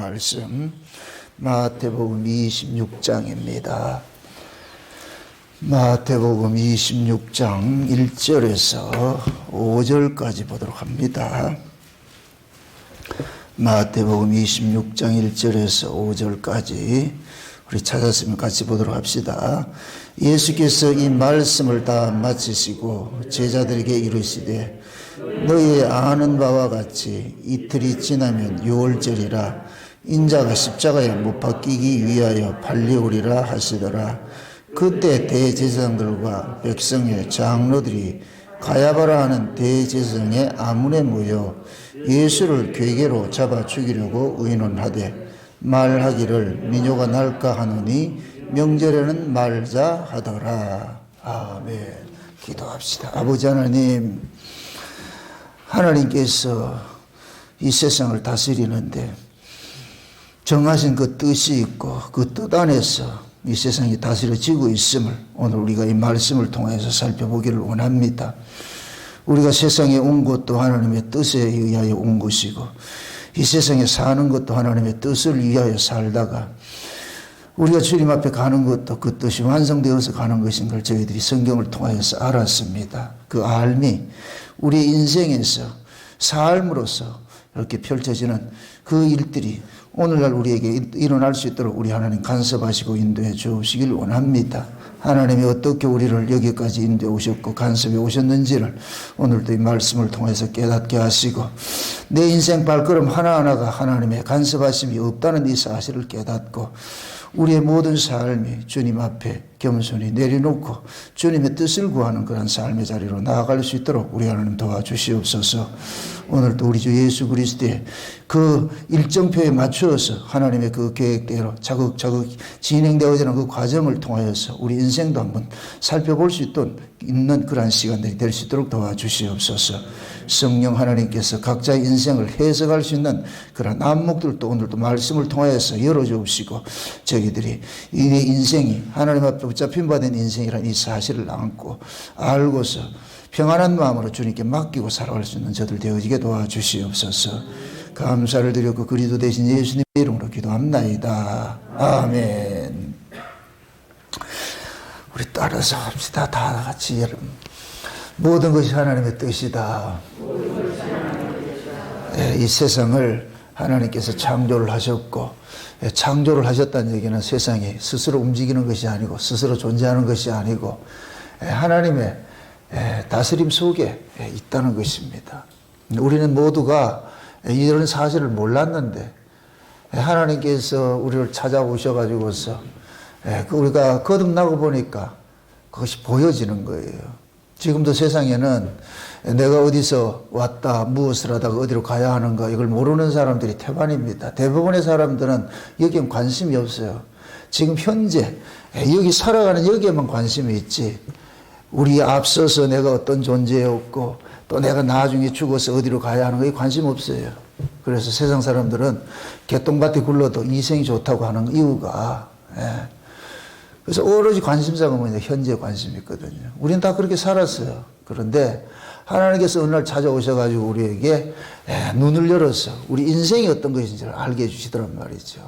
말씀 마태복음 26장입니다. 마태복음 26장 1절에서 5절까지 보도록 합니다. 마태복음 26장 1절에서 5절까지 우리 찾았으면 같이 보도록 합시다. 예수께서 이 말씀을 다 마치시고 제자들에게 이르시되 너희 아는 바와 같이 이틀이 지나면 유월절이라 인자가 십자가에 못 박히기 위하여 팔려오리라 하시더라. 그때 대제사장들과 백성의 장로들이 가야바라 하는 대제사장의 아문에 모여 예수를 괴계로 잡아 죽이려고 의논하되 말하기를 민요가 날까 하노니 명절에는 말자 하더라. 아멘. 기도합시다. 아버지 하나님, 하나님께서 이 세상을 다스리는데 정하신 그 뜻이 있고 그 뜻 안에서 이 세상이 다스려지고 있음을 오늘 우리가 이 말씀을 통해서 살펴보기를 원합니다. 우리가 세상에 온 것도 하나님의 뜻에 의하여 온 것이고 이 세상에 사는 것도 하나님의 뜻을 위하여 살다가 우리가 주님 앞에 가는 것도 그 뜻이 완성되어서 가는 것인 걸 저희들이 성경을 통하여서 알았습니다. 그 알미 우리 인생에서 삶으로서 이렇게 펼쳐지는 그 일들이 오늘날 우리에게 일어날 수 있도록 우리 하나님 간섭하시고 인도해 주시길 원합니다. 하나님이 어떻게 우리를 여기까지 인도해 오셨고 간섭해 오셨는지를 오늘도 이 말씀을 통해서 깨닫게 하시고 내 인생 발걸음 하나하나가 하나님의 간섭하심이 없다는 이 사실을 깨닫고 우리의 모든 삶이 주님 앞에 겸손히 내려놓고 주님의 뜻을 구하는 그런 삶의 자리로 나아갈 수 있도록 우리 하나님 도와주시옵소서. 오늘도 우리 주 예수 그리스도의 그 일정표에 맞추어서 하나님의 그 계획대로 차곡차곡 진행되어지는 그 과정을 통하여서 우리 인생도 한번 살펴볼 수 있는 그러한 시간들이 될 수 있도록 도와주시옵소서. 성령 하나님께서 각자의 인생을 해석할 수 있는 그런 안목들도 오늘도 말씀을 통하여서 열어주시고 저희들이 이 인생이 하나님 앞에 붙잡힌 바 된 인생이라는 이 사실을 안고 알고서 평안한 마음으로 주님께 맡기고 살아갈 수 있는 저들 되어지게 도와주시옵소서. 감사를 드렸고 그리스도 대신 예수님의 이름으로 기도합나이다. 아멘. 우리 따라서 합시다. 다 같이 여러분. 모든 것이 하나님의 뜻이다. 이 세상을 하나님께서 창조를 하셨고 창조를 하셨다는 얘기는 세상이 스스로 움직이는 것이 아니고 스스로 존재하는 것이 아니고 하나님의 다스림 속에 있다는 것입니다. 우리는 모두가 이런 사실을 몰랐는데 하나님께서 우리를 찾아오셔가지고서 우리가 거듭나고 보니까 그것이 보여지는 거예요. 지금도 세상에는 내가 어디서 왔다 무엇을 하다가 어디로 가야 하는가 이걸 모르는 사람들이 태반입니다. 대부분의 사람들은 여기엔 관심이 없어요. 지금 현재 여기 살아가는 여기에만 관심이 있지 우리 앞서서 내가 어떤 존재였고 또 내가 나중에 죽어서 어디로 가야 하는 거에 관심 없어요. 그래서 세상 사람들은 개똥밭에 굴러도 이생이 좋다고 하는 이유가 그래서 오로지 관심사가 뭐냐 현재 관심이 있거든요. 우리는 다 그렇게 살았어요. 그런데 하나님께서 어느 날 찾아오셔가지고 우리에게 눈을 열어서 우리 인생이 어떤 것인지를 알게 해주시더란 말이죠.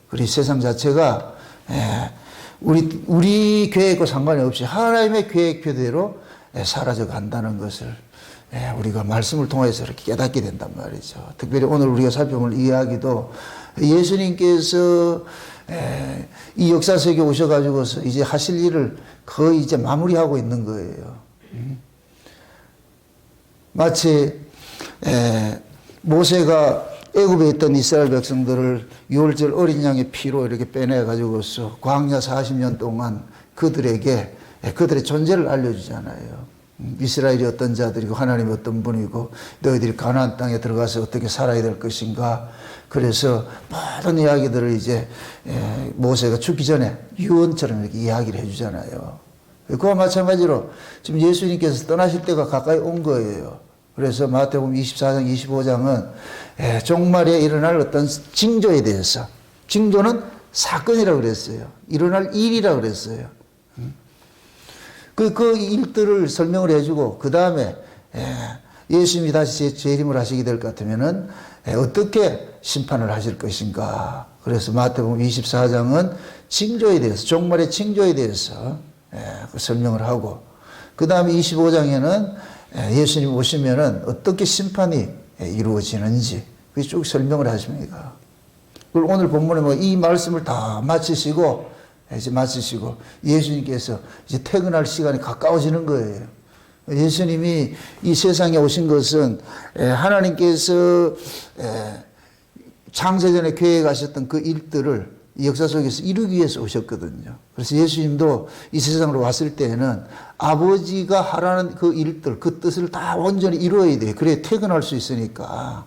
그리고 세상 자체가 우리 계획과 상관이 없이 하나님의 계획표대로 사라져 간다는 것을 우리가 말씀을 통해서 이렇게 깨닫게 된단 말이죠. 특별히 오늘 우리가 살펴볼 이야기도 예수님께서 이 역사 속에 오셔가지고서 이제 하실 일을 거의 이제 마무리하고 있는 거예요. 마치 모세가 애굽에 있던 이스라엘 백성들을 유월절 어린 양의 피로 이렇게 빼내가지고서 광야 40년 동안 그들에게 그들의 존재를 알려주잖아요. 이스라엘이 어떤 자들이고 하나님이 어떤 분이고 너희들이 가나안 땅에 들어가서 어떻게 살아야 될 것인가. 그래서 모든 이야기들을 이제 모세가 죽기 전에 유언처럼 이렇게 이야기를 해주잖아요. 그와 마찬가지로 지금 예수님께서 떠나실 때가 가까이 온 거예요. 그래서 마태복음 24장 25장은 종말에 일어날 어떤 징조에 대해서 징조는 사건이라고 그랬어요. 일어날 일이라고 그랬어요. 그 일들을 설명을 해주고 그 다음에 예수님이 다시 재림을 하시게 될 것 같으면은 어떻게 심판을 하실 것인가. 그래서 마태복음 24장은 징조에 대해서, 종말의 징조에 대해서 설명을 하고, 그 다음에 25장에는 예수님 오시면은 어떻게 심판이 이루어지는지 그게 쭉 설명을 하십니다. 그리고 오늘 본문에 뭐 이 말씀을 다 마치시고 예수님께서 이제 퇴근할 시간이 가까워지는 거예요. 예수님이 이 세상에 오신 것은 하나님께서 창세전에 계획하셨던 그 일들을 역사 속에서 이루기 위해서 오셨거든요. 그래서 예수님도 이 세상으로 왔을 때에는 아버지가 하라는 그 일들, 그 뜻을 다 온전히 이루어야 돼요. 그래야 퇴근할 수 있으니까.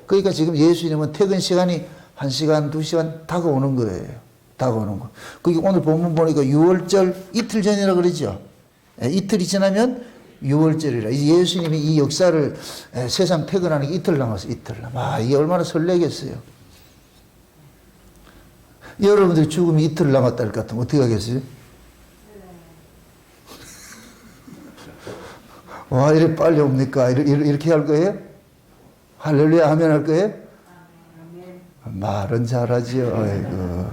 그러니까 지금 예수님은 퇴근 시간이 1시간, 2시간 다가오는 거예요. 다가오는 거. 그게 오늘 본문 보니까 6월절 이틀 전이라 그러죠. 이틀이 지나면 6월절이라. 예수님이 이 역사를 세상 퇴근하는 게 이틀 남았어요. 이틀 남아. 이게 얼마나 설레겠어요. 여러분들이 죽음이 이틀 남았다 할 것 같으면 어떻게 하겠어요? 와, 이래 빨리 옵니까? 이렇게 할 거예요? 할렐루야 하면 할 거예요? 말은 잘하지요. 아이고.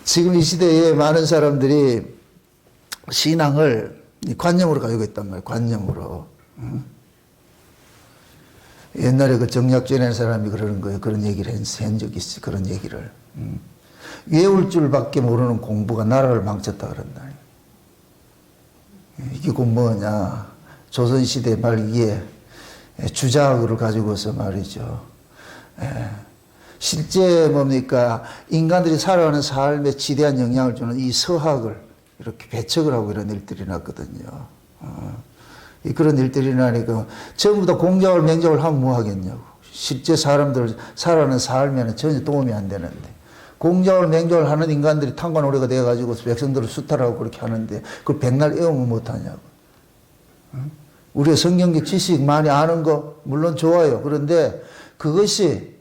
지금 이 시대에 많은 사람들이 신앙을 관념으로 가지고 있단 말이에요. 관념으로. 옛날에 그 정약전의 사람이 그러는 거예요. 그런 얘기를 한 적이 있어요. 그런 얘기를. 외울 줄밖에 모르는 공부가 나라를 망쳤다 그런다. 이게 곧 뭐냐. 조선시대 말기에 주자학을 가지고서 말이죠. 실제 뭡니까. 인간들이 살아가는 삶에 지대한 영향을 주는 이 서학을 이렇게 배척을 하고 이런 일들이 났거든요. 그런 일들이 나니까 전부 다 공작을 맹작을 하면 뭐 하겠냐고. 실제 사람들 살아가는 삶에는 전혀 도움이 안 되는데 공작을 맹작을 하는 인간들이 탕관오래가 돼가지고 백성들을 수탈하고 그렇게 하는데 그걸 백날 애우면 못하냐고. 우리가 성경적 지식 많이 아는 거 물론 좋아요. 그런데 그것이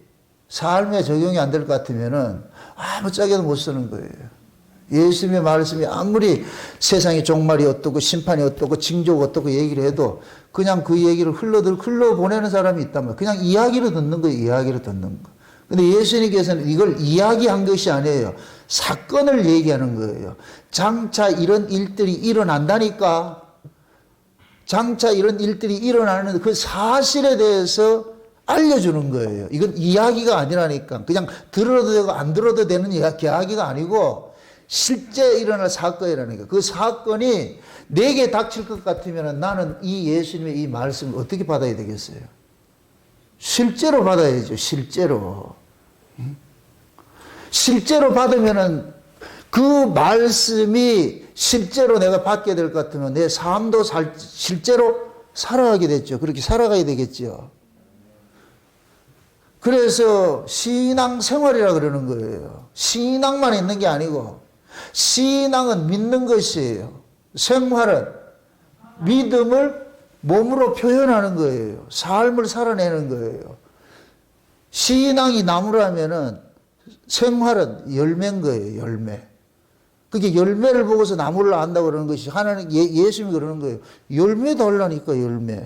삶에 적용이 안 될 것 같으면은 아무짝에도 못 쓰는 거예요. 예수님의 말씀이 아무리 세상의 종말이 어떻고 심판이 어떻고 징조가 어떻고 얘기를 해도 그냥 그 얘기를 흘러보내는 사람이 있단 말이에요. 그냥 이야기로 듣는 거예요. 이야기로 듣는 거. 근데 예수님께서는 이걸 이야기한 것이 아니에요. 사건을 얘기하는 거예요. 장차 이런 일들이 일어난다니까. 장차 이런 일들이 일어나는 그 사실에 대해서 알려주는 거예요. 이건 이야기가 아니라니까. 그냥 들어도 되고 안 들어도 되는 이야기가 아니고 실제 일어날 사건이라니까. 그 사건이 내게 닥칠 것 같으면 나는 이 예수님의 이 말씀을 어떻게 받아야 되겠어요? 실제로 받아야죠. 실제로. 실제로 받으면은 그 말씀이 실제로 내가 받게 될 것 같으면 내 삶도 실제로 살아가게 됐죠. 그렇게 살아가야 되겠죠. 그래서 신앙 생활이라 그러는 거예요. 신앙만 있는 게 아니고 신앙은 믿는 것이에요. 생활은 믿음을 몸으로 표현하는 거예요. 삶을 살아내는 거예요. 신앙이 나무라면은 생활은 열매인 거예요. 열매. 그게 열매를 보고서 나무를 안다고 그러는 것이 하나님 예수님이 그러는 거예요. 열매 달라니까 열매.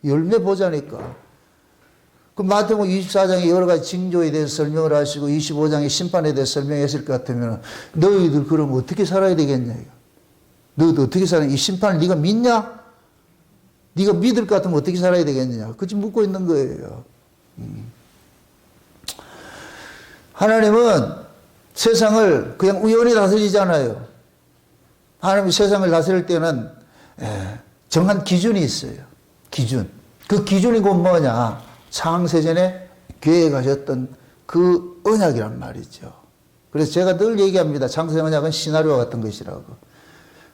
열매 보자니까. 그 마태복음 24장에 여러 가지 징조에 대해서 설명을 하시고 25장에 심판에 대해서 설명했을 것 같으면 너희들 그럼 어떻게 살아야 되겠냐. 너희들 어떻게 살아야 이 심판을 네가 믿냐? 네가 믿을 것 같으면 어떻게 살아야 되겠냐. 그렇게 묻고 있는 거예요. 하나님은 세상을 그냥 우연히 다스리잖아요. 하나님이 세상을 다스릴 때는 정한 기준이 있어요. 기준. 그 기준이 곧 뭐냐. 창세전에 계획하셨던 그 언약이란 말이죠. 그래서 제가 늘 얘기합니다. 창세전 언약은 시나리오와 같은 것이라고.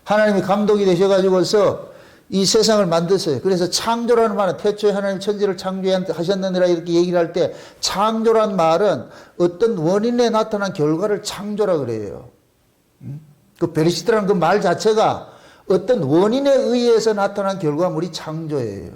하나님이 감독이 되셔가지고서 이 세상을 만드세요. 그래서 창조라는 말은 태초에 하나님 천지를 창조하셨느니라 이렇게 얘기를 할 때 창조란 말은 어떤 원인에 나타난 결과를 창조라 그래요. 그 베르시트라는 그 말 자체가 어떤 원인에 의해서 나타난 결과물이 창조예요.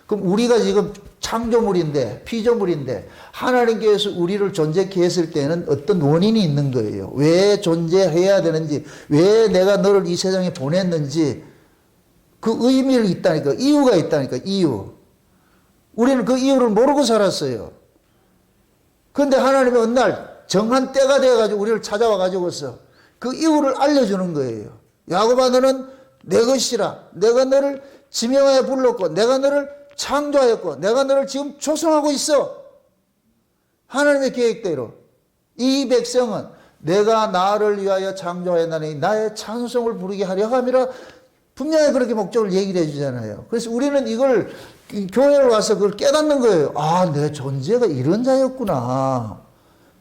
그럼 우리가 지금 창조물인데 피조물인데 하나님께서 우리를 존재케 했을 때는 어떤 원인이 있는 거예요. 왜 존재해야 되는지 왜 내가 너를 이 세상에 보냈는지 그 의미를 있다니까. 이유가 있다니까. 이유. 우리는 그 이유를 모르고 살았어요. 그런데 하나님이 어느 날 정한 때가 되어가지고 우리를 찾아와 가지고서 그 이유를 알려주는 거예요. 야곱아, 너는 내 것이라. 내가 너를 지명하여 불렀고 내가 너를 창조하였고 내가 너를 지금 조성하고 있어. 하나님의 계획대로 이 백성은 내가 나를 위하여 창조하였나니 나의 찬송을 부르게 하려 함이라. 분명히 그렇게 목적을 얘기를 해주잖아요. 그래서 우리는 이걸 교회를 와서 그걸 깨닫는 거예요. 아, 내 존재가 이런 자였구나.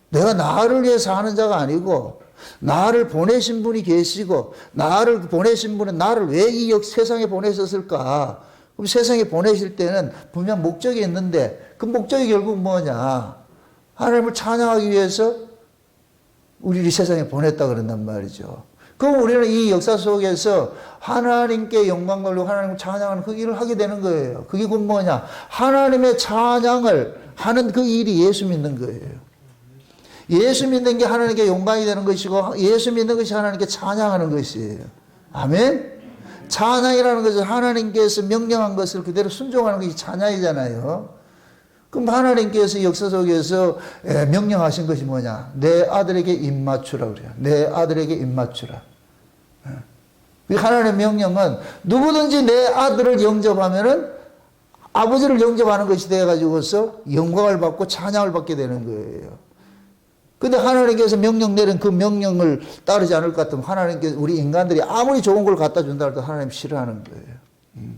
내가 나를 위해서 하는 자가 아니고 나를 보내신 분이 계시고 나를 보내신 분은 나를 왜 이 세상에 보내셨을까? 그럼 세상에 보내실 때는 분명 목적이 있는데 그 목적이 결국 뭐냐? 하나님을 찬양하기 위해서 우리를 세상에 보냈다 그런단 말이죠. 그럼 우리는 이 역사 속에서 하나님께 영광 돌리고 하나님을 찬양하는 그 일을 하게 되는 거예요. 그게 곧 뭐냐? 하나님의 찬양을 하는 그 일이 예수 믿는 거예요. 예수 믿는 게 하나님께 영광이 되는 것이고 예수 믿는 것이 하나님께 찬양하는 것이에요. 아멘? 찬양이라는 것은 하나님께서 명령한 것을 그대로 순종하는 것이 찬양이잖아요. 그럼 하나님께서 역사 속에서 명령하신 것이 뭐냐? 내 아들에게 입맞추라 그래요. 내 아들에게 입맞추라. 하나님의 명령은 누구든지 내 아들을 영접하면은 아버지를 영접하는 것이 되어가지고서 영광을 받고 찬양을 받게 되는 거예요. 근데 하나님께서 명령 내린 그 명령을 따르지 않을 것 같으면 하나님께서 우리 인간들이 아무리 좋은 걸 갖다 준다 해도 하나님 싫어하는 거예요.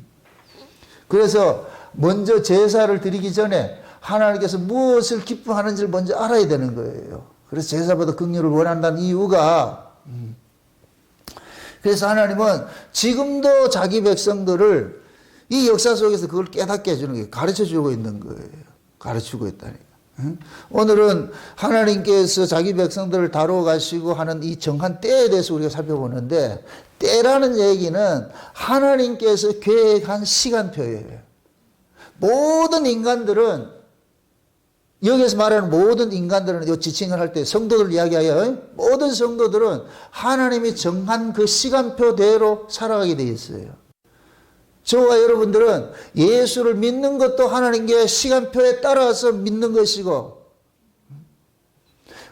그래서 먼저 제사를 드리기 전에 하나님께서 무엇을 기뻐하는지를 먼저 알아야 되는 거예요. 그래서 제사보다 긍휼을 원한다는 이유가 그래서 하나님은 지금도 자기 백성들을 이 역사 속에서 그걸 깨닫게 해주는 거예요. 가르쳐주고 있는 거예요. 가르치고 있다니까. 오늘은 하나님께서 자기 백성들을 다루어 가시고 하는 이 정한 때에 대해서 우리가 살펴보는데 때라는 얘기는 하나님께서 계획한 시간표예요. 모든 인간들은 여기서 말하는 모든 인간들은 이 지칭을 할 때 성도들 이야기하여 모든 성도들은 하나님이 정한 그 시간표대로 살아가게 되어 있어요. 저와 여러분들은 예수를 믿는 것도 하나님께 시간표에 따라서 믿는 것이고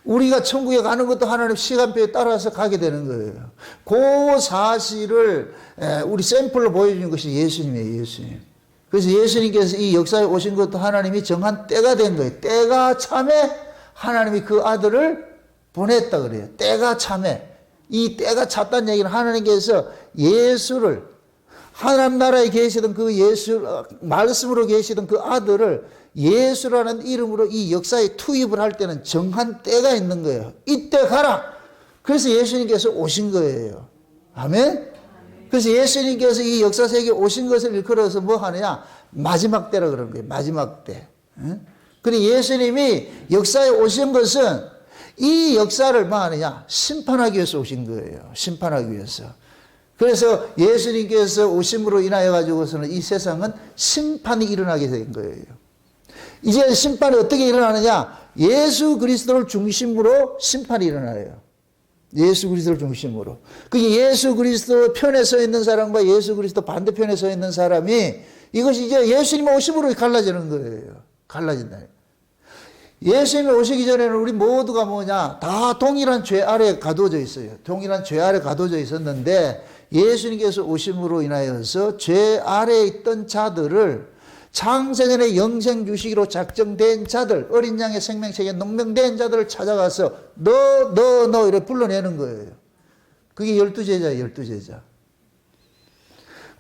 우리가 천국에 가는 것도 하나님 시간표에 따라서 가게 되는 거예요. 그 사실을 우리 샘플로 보여주는 것이 예수님이에요. 예수님. 그래서 예수님께서 이 역사에 오신 것도 하나님이 정한 때가 된 거예요. 때가 참에 하나님이 그 아들을 보냈다 그래요. 때가 참에. 이 때가 찼다는 얘기는 하나님께서 예수를 하나님 나라에 계시던 그 예수, 말씀으로 계시던 그 아들을 예수라는 이름으로 이 역사에 투입을 할 때는 정한 때가 있는 거예요. 이때 가라. 그래서 예수님께서 오신 거예요. 아멘? 그래서 예수님께서 이 역사 세계에 오신 것을 일컬어서 뭐 하느냐? 마지막 때라 그러는 거예요. 마지막 때. 그리고 예수님이 역사에 오신 것은 이 역사를 뭐 하느냐? 심판하기 위해서 오신 거예요. 심판하기 위해서. 그래서 예수님께서 오심으로 인하여 가지고서는 이 세상은 심판이 일어나게 된 거예요. 이제 심판이 어떻게 일어나느냐? 예수 그리스도를 중심으로 심판이 일어나요. 예수 그리스도를 중심으로. 그게 예수 그리스도 편에 서 있는 사람과 예수 그리스도 반대편에 서 있는 사람이 이것이 이제 예수님 오심으로 갈라지는 거예요. 갈라진다. 예수님이 오시기 전에는 우리 모두가 뭐냐? 다 동일한 죄 아래에 가둬져 있어요. 동일한 죄 아래에 가둬져 있었는데 예수님께서 오심으로 인하여서 죄 아래에 있던 자들을 창세전에 영생 주시기로 작정된 자들, 어린 양의 생명책에 농명된 자들을 찾아가서 너 이렇게 불러내는 거예요. 그게 12제자예요. 12제자.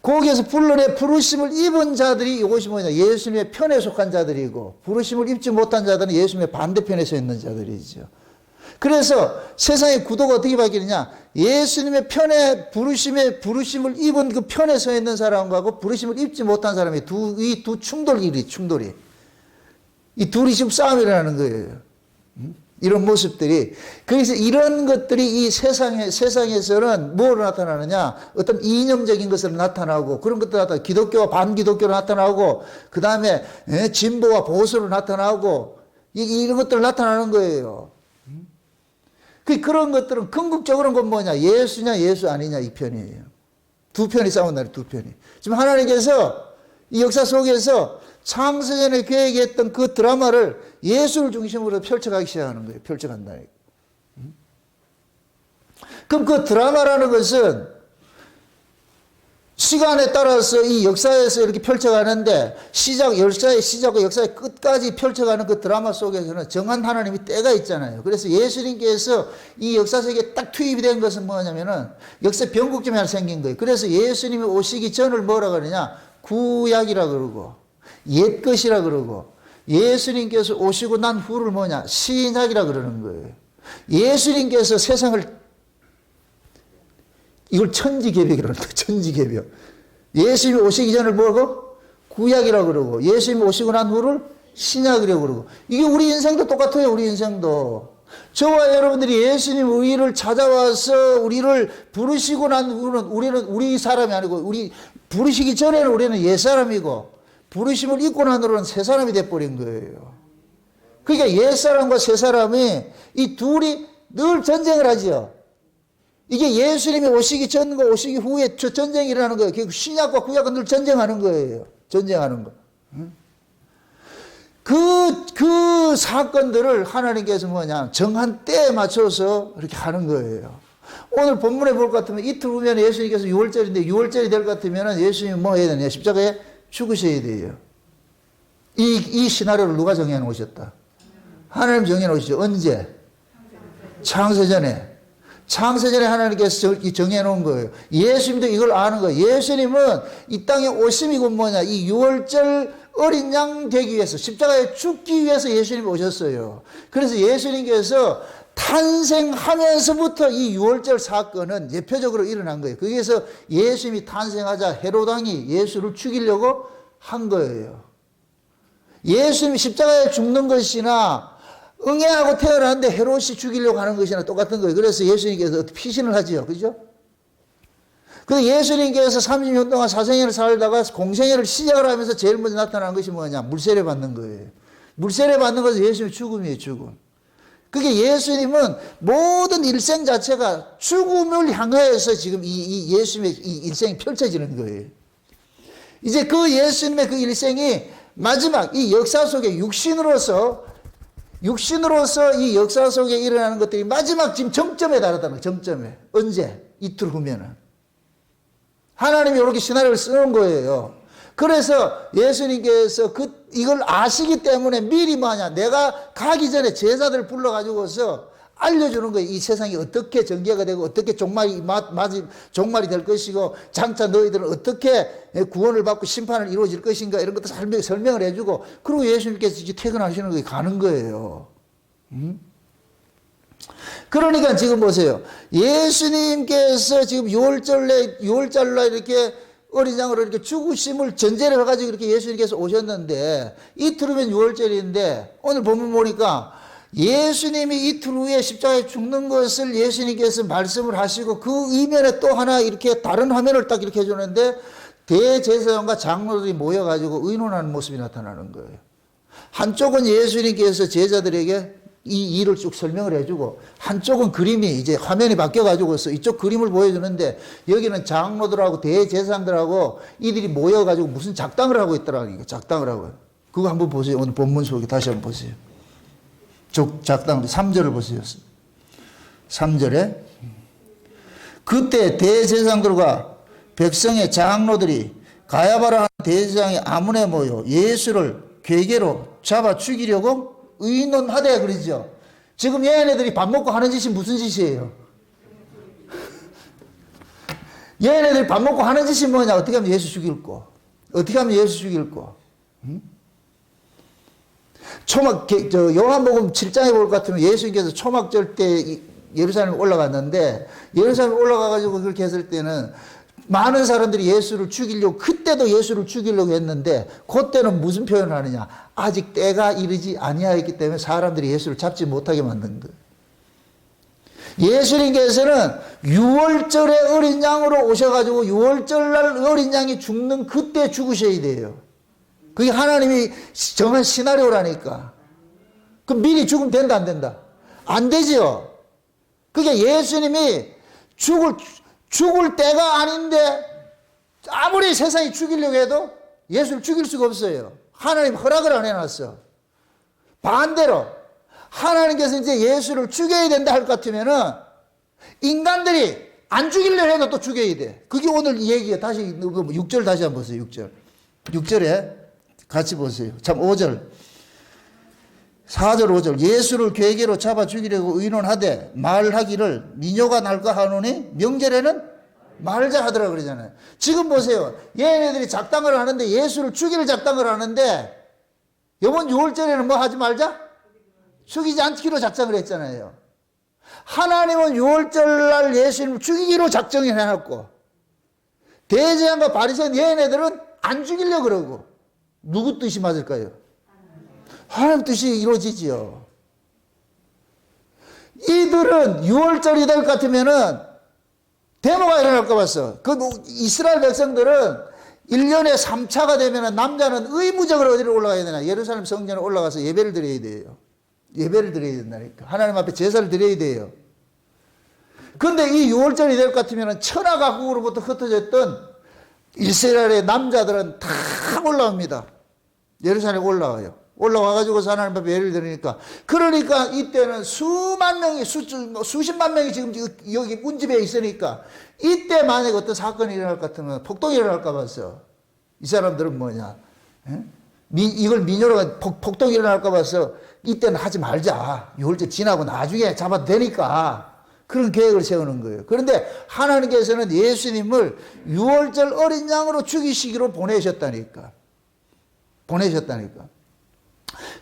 거기에서 부르심을 입은 자들이 이것이 뭐냐? 예수님의 편에 속한 자들이고 부르심을 입지 못한 자들은 예수님의 반대편에 서 있는 자들이죠. 그래서 세상의 구도가 어떻게 바뀌느냐? 예수님의 편에 부르심을 입은 그 편에 서 있는 사람하고 부르심을 입지 못한 사람이 이 두 충돌이. 이 둘이 지금 싸움이 일어나는 거예요. 이런 모습들이. 그래서 이런 것들이 이 세상에서는 뭐로 나타나느냐? 어떤 이념적인 것으로 나타나고 그런 것들 나타나고 기독교와 반기독교로 나타나고 그 다음에 진보와 보수로 나타나고 이런 것들 나타나는 거예요. 그런 것들은 궁극적으로는 건 뭐냐? 예수냐 예수 아니냐 이 편이에요. 두 편이 싸운다는 두 편이. 지금 하나님께서 이 역사 속에서 창세전에 계획했던 그 드라마를 예수를 중심으로 펼쳐가기 시작하는 거예요. 펼쳐간다니까. 그럼 그 드라마라는 것은 시간에 따라서 이 역사에서 이렇게 펼쳐가는데 역사의 시작과 역사의 끝까지 펼쳐가는 그 드라마 속에서는 정한 하나님이 때가 있잖아요. 그래서 예수님께서 이 역사 속에 딱 투입이 된 것은 뭐냐면은 역사 변곡점이 하나 생긴 거예요. 그래서 예수님이 오시기 전을 뭐라 그러냐? 구약이라 그러고 옛것이라 그러고 예수님께서 오시고 난 후를 뭐냐? 신약이라 그러는 거예요. 예수님께서 세상을 이걸 천지개벽이라는 거예요. 천지개벽. 예수님이 오시기 전을 뭐고? 구약이라고 그러고 예수님이 오시고 난 후를 신약이라고 그러고 이게 우리 인생도 똑같아요. 우리 인생도. 저와 여러분들이 예수님 우리를 찾아와서 우리를 부르시고 난 후는 우리는 우리 사람이 아니고 우리 부르시기 전에는 우리는 옛사람이고 부르심을 입고 난 후로는 새사람이 돼버린 거예요. 그러니까 옛사람과 새사람이 이 둘이 늘 전쟁을 하죠. 이게 예수님이 오시기 전과 오시기 후에 전쟁이 일어나는 거예요. 신약과 구약은 늘 전쟁하는 거예요. 전쟁하는 거. 그 사건들을 하나님께서 뭐냐, 정한 때에 맞춰서 이렇게 하는 거예요. 오늘 본문에 볼 것 같으면 이틀 후면 예수님께서 6월절인데 6월절이 될 것 같으면 예수님이 뭐 해야 되냐? 십자가에 죽으셔야 돼요. 이 시나리오를 누가 정해 놓으셨다? 하나님 정해 놓으시죠. 언제? 창세전에. 창세전에 하나님께서 정해놓은 거예요. 예수님도 이걸 아는 거예요. 예수님은 이 땅에 오심이고 뭐냐, 이 6월절 어린 양 되기 위해서, 십자가에 죽기 위해서 예수님이 오셨어요. 그래서 예수님께서 탄생하면서부터 이 6월절 사건은 예표적으로 일어난 거예요. 거기에서 예수님이 탄생하자 헤로당이 예수를 죽이려고 한 거예요. 예수님이 십자가에 죽는 것이나 응애하고 태어났는데 헤롯이 죽이려고 하는 것이나 똑같은 거예요. 그래서 예수님께서 피신을 하지요. 그죠? 그래서 예수님께서 30년 동안 사생애를 살다가 공생애를 시작을 하면서 제일 먼저 나타나는 것이 뭐냐? 물세례 받는 거예요. 물세례 받는 것은 예수님의 죽음이에요. 죽음. 그게 예수님은 모든 일생 자체가 죽음을 향하여서 지금 이 예수님의 이 일생이 펼쳐지는 거예요. 이제 그 예수님의 그 일생이 마지막 이 역사 속에 육신으로서 이 역사 속에 일어나는 것들이 마지막 지금 정점에 달하다는 거예요. 정점에. 언제? 이틀 후면은. 하나님이 이렇게 시나리오를 쓰는 거예요. 그래서 예수님께서 이걸 아시기 때문에 미리 뭐하냐. 내가 가기 전에 제자들을 불러가지고서 알려주는 거예요. 이 세상이 어떻게 전개가 되고 어떻게 종말이 될 것이고 장차 너희들은 어떻게 구원을 받고 심판을 이루어질 것인가 이런 것도 설명을 해주고 그리고 예수님께서 이제 퇴근하시는 거예요. 가는 거예요. 그러니까 지금 보세요. 예수님께서 지금 6월절날 이렇게 어린 양으로 이렇게 죽으심을 전제를 해가지고 이렇게 예수님께서 오셨는데 이틀 후면 6월절인데 오늘 본문 보니까 예수님이 이틀 후에 십자가에 죽는 것을 예수님께서 말씀을 하시고 그 이면에 또 하나 이렇게 다른 화면을 딱 이렇게 해주는데 대제사장과 장로들이 모여가지고 의논하는 모습이 나타나는 거예요. 한쪽은 예수님께서 제자들에게 이 일을 쭉 설명을 해주고 한쪽은 그림이 이제 화면이 바뀌어가지고서 이쪽 그림을 보여주는데 여기는 장로들하고 대제사장들하고 이들이 모여가지고 무슨 작당을 하고 있더라고요. 작당을 하고요. 그거 한번 보세요. 오늘 본문 속에 다시 한번 보세요. 작당 3절을 보세요. 3절에 그때 대제사장들과 백성의 장로들이 가야바라 하는 대제사장의 아문에 모여 예수를 괴계로 잡아 죽이려고 의논하되 그러죠. 지금 얘네들이 밥 먹고 하는 짓이 무슨 짓이에요? 얘네들이 밥 먹고 하는 짓이 뭐냐? 어떻게 하면 예수 죽일 거? 어떻게 하면 예수 죽일 거? 요한복음 7장에 볼 것 같으면 예수님께서 초막절 때 예루살렘에 올라갔는데 예루살렘에 올라가가지고 그렇게 했을 때는 많은 사람들이 예수를 죽이려고 그때도 예수를 죽이려고 했는데 그때는 무슨 표현을 하느냐? 아직 때가 이르지 아니하였기 때문에 사람들이 예수를 잡지 못하게 만든 거예요. 예수님께서는 6월절에 어린 양으로 오셔가지고 6월절날 어린 양이 죽는 그때 죽으셔야 돼요. 그게 하나님이 정한 시나리오라니까. 그럼 미리 죽으면 된다 안 된다? 안 되지요. 그게 예수님이 죽을 때가 아닌데 아무리 세상이 죽이려고 해도 예수를 죽일 수가 없어요. 하나님 허락을 안 해놨어. 반대로 하나님께서 이제 예수를 죽여야 된다 할 것 같으면은 인간들이 안 죽이려고 해도 또 죽여야 돼. 그게 오늘 얘기예요. 다시 6절 다시 한번 보세요. 6절. 6절에 같이 보세요. 참 5절. 4절 5절. 예수를 괴계로 잡아 죽이려고 의논하되 말하기를 미녀가 날까 하노니 명절에는 말자 하더라 그러잖아요. 지금 보세요. 얘네들이 작당을 하는데 예수를 죽일 작당을 하는데 이번 6월절에는 뭐 하지 말자? 죽이지 않기로 작정을 했잖아요. 하나님은 6월절날 예수님을 죽이기로 작정을 해놨고 대제사장과 바리새인 얘네들은 안 죽이려고 그러고 누구 뜻이 맞을까요? 하나님 뜻이 이루어지지요. 이들은 6월절이 될 것 같으면은 데모가 일어날까 봤어. 그 이스라엘 백성들은 1년에 3차가 되면 남자는 의무적으로 어디로 올라가야 되나? 예루살렘 성전에 올라가서 예배를 드려야 돼요. 예배를 드려야 된다니까. 하나님 앞에 제사를 드려야 돼요. 그런데 이 6월절이 될 것 같으면 천하각국으로부터 흩어졌던 이스라엘의 남자들은 다 올라옵니다. 예루살렘 올라와요. 올라와가지고 하나님 앞에 예배를 드리니까. 그러니까 이때는 수만 명이, 수십만 명이 지금 여기 운집에 있으니까 이때 만약에 어떤 사건이 일어날 것 같으면 폭동이 일어날까 봐서 이 사람들은 뭐냐. 이걸 민요로가 폭동이 일어날까 봐서 이때는 하지 말자. 6월절 지나고 나중에 잡아도 되니까. 그런 계획을 세우는 거예요. 그런데 하나님께서는 예수님을 6월절 어린 양으로 죽이시기로 보내셨다니까.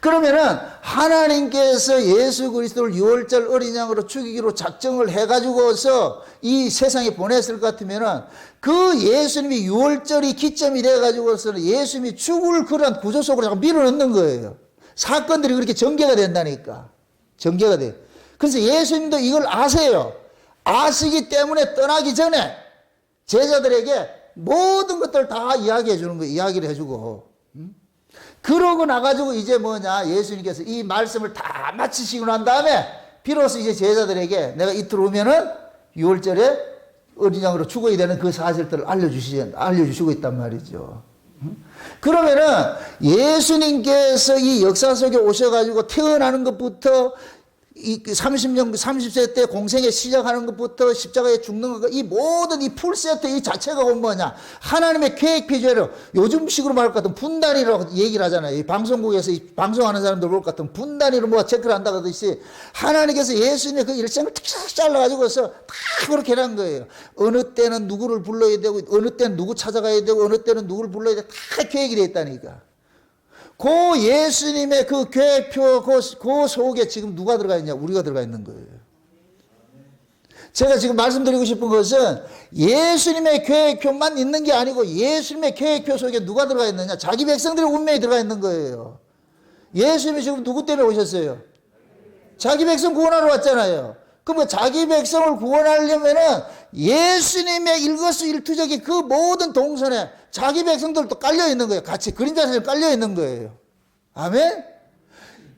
그러면은 하나님께서 예수 그리스도를 6월절 어린 양으로 죽이기로 작정을 해가지고서 이 세상에 보냈을 것 같으면은 그 예수님이 6월절이 기점이 돼가지고서는 예수님이 죽을 그런 구조 속으로 자꾸 밀어넣는 거예요. 사건들이 그렇게 전개가 된다니까. 전개가 돼요. 그래서 예수님도 이걸 아세요. 아시기 때문에 떠나기 전에 제자들에게 모든 것들을 다 이야기해 주는 거예요. 이야기를 해주고. 그러고 나가지고 이제 뭐냐. 예수님께서 이 말씀을 다 마치시고 난 다음에 비로소 이제 제자들에게 내가 이틀 오면은 6월절에 어린 양으로 죽어야 되는 그 사실들을 알려주시고 있단 말이죠. 그러면은 예수님께서 이 역사 속에 오셔가지고 태어나는 것부터 이 30세 때 공생에 시작하는 것부터 십자가에 죽는 것, 이 모든 이 풀세트 이 자체가 뭐냐. 하나님의 계획 표제로 요즘식으로 말할 것 같은 분단위라고 얘기를 하잖아요. 이 방송국에서 이 방송하는 사람들 볼 것 같은 분단위로 뭐 체크를 한다고 하듯이 하나님께서 예수님의 그 일생을 탁 잘라가지고서 다 그렇게 한 거예요. 어느 때는 누구를 불러야 되고, 어느 때는 누구 찾아가야 되고, 어느 때는 누구를 불러야 되고, 다 계획이 되어 있다니까. 그 예수님의 그 계획표, 그 속에 지금 누가 들어가 있냐? 우리가 들어가 있는 거예요. 제가 지금 말씀드리고 싶은 것은 예수님의 계획표만 있는 게 아니고 예수님의 계획표 속에 누가 들어가 있느냐? 자기 백성들의 운명이 들어가 있는 거예요. 예수님이 지금 누구 때문에 오셨어요? 자기 백성 구원하러 왔잖아요. 그럼 자기 백성을 구원하려면은 예수님의 일거수일투족이 그 모든 동선에 자기 백성들도 깔려 있는 거예요. 같이 그림자처럼 깔려 있는 거예요. 아멘?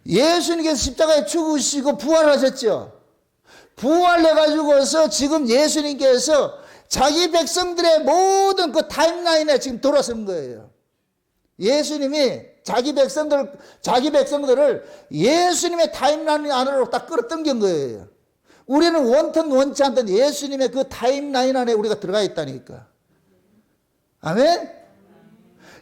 예수님께서 십자가에 죽으시고 부활하셨죠. 부활해가지고서 지금 예수님께서 자기 백성들의 모든 그 타임라인에 지금 돌아선 거예요. 예수님이 자기 백성들을 예수님의 타임라인 안으로 딱 끌어당긴 거예요. 우리는 원튼 원치 않던 예수님의 그 타임라인 안에 우리가 들어가 있다니까. 아멘?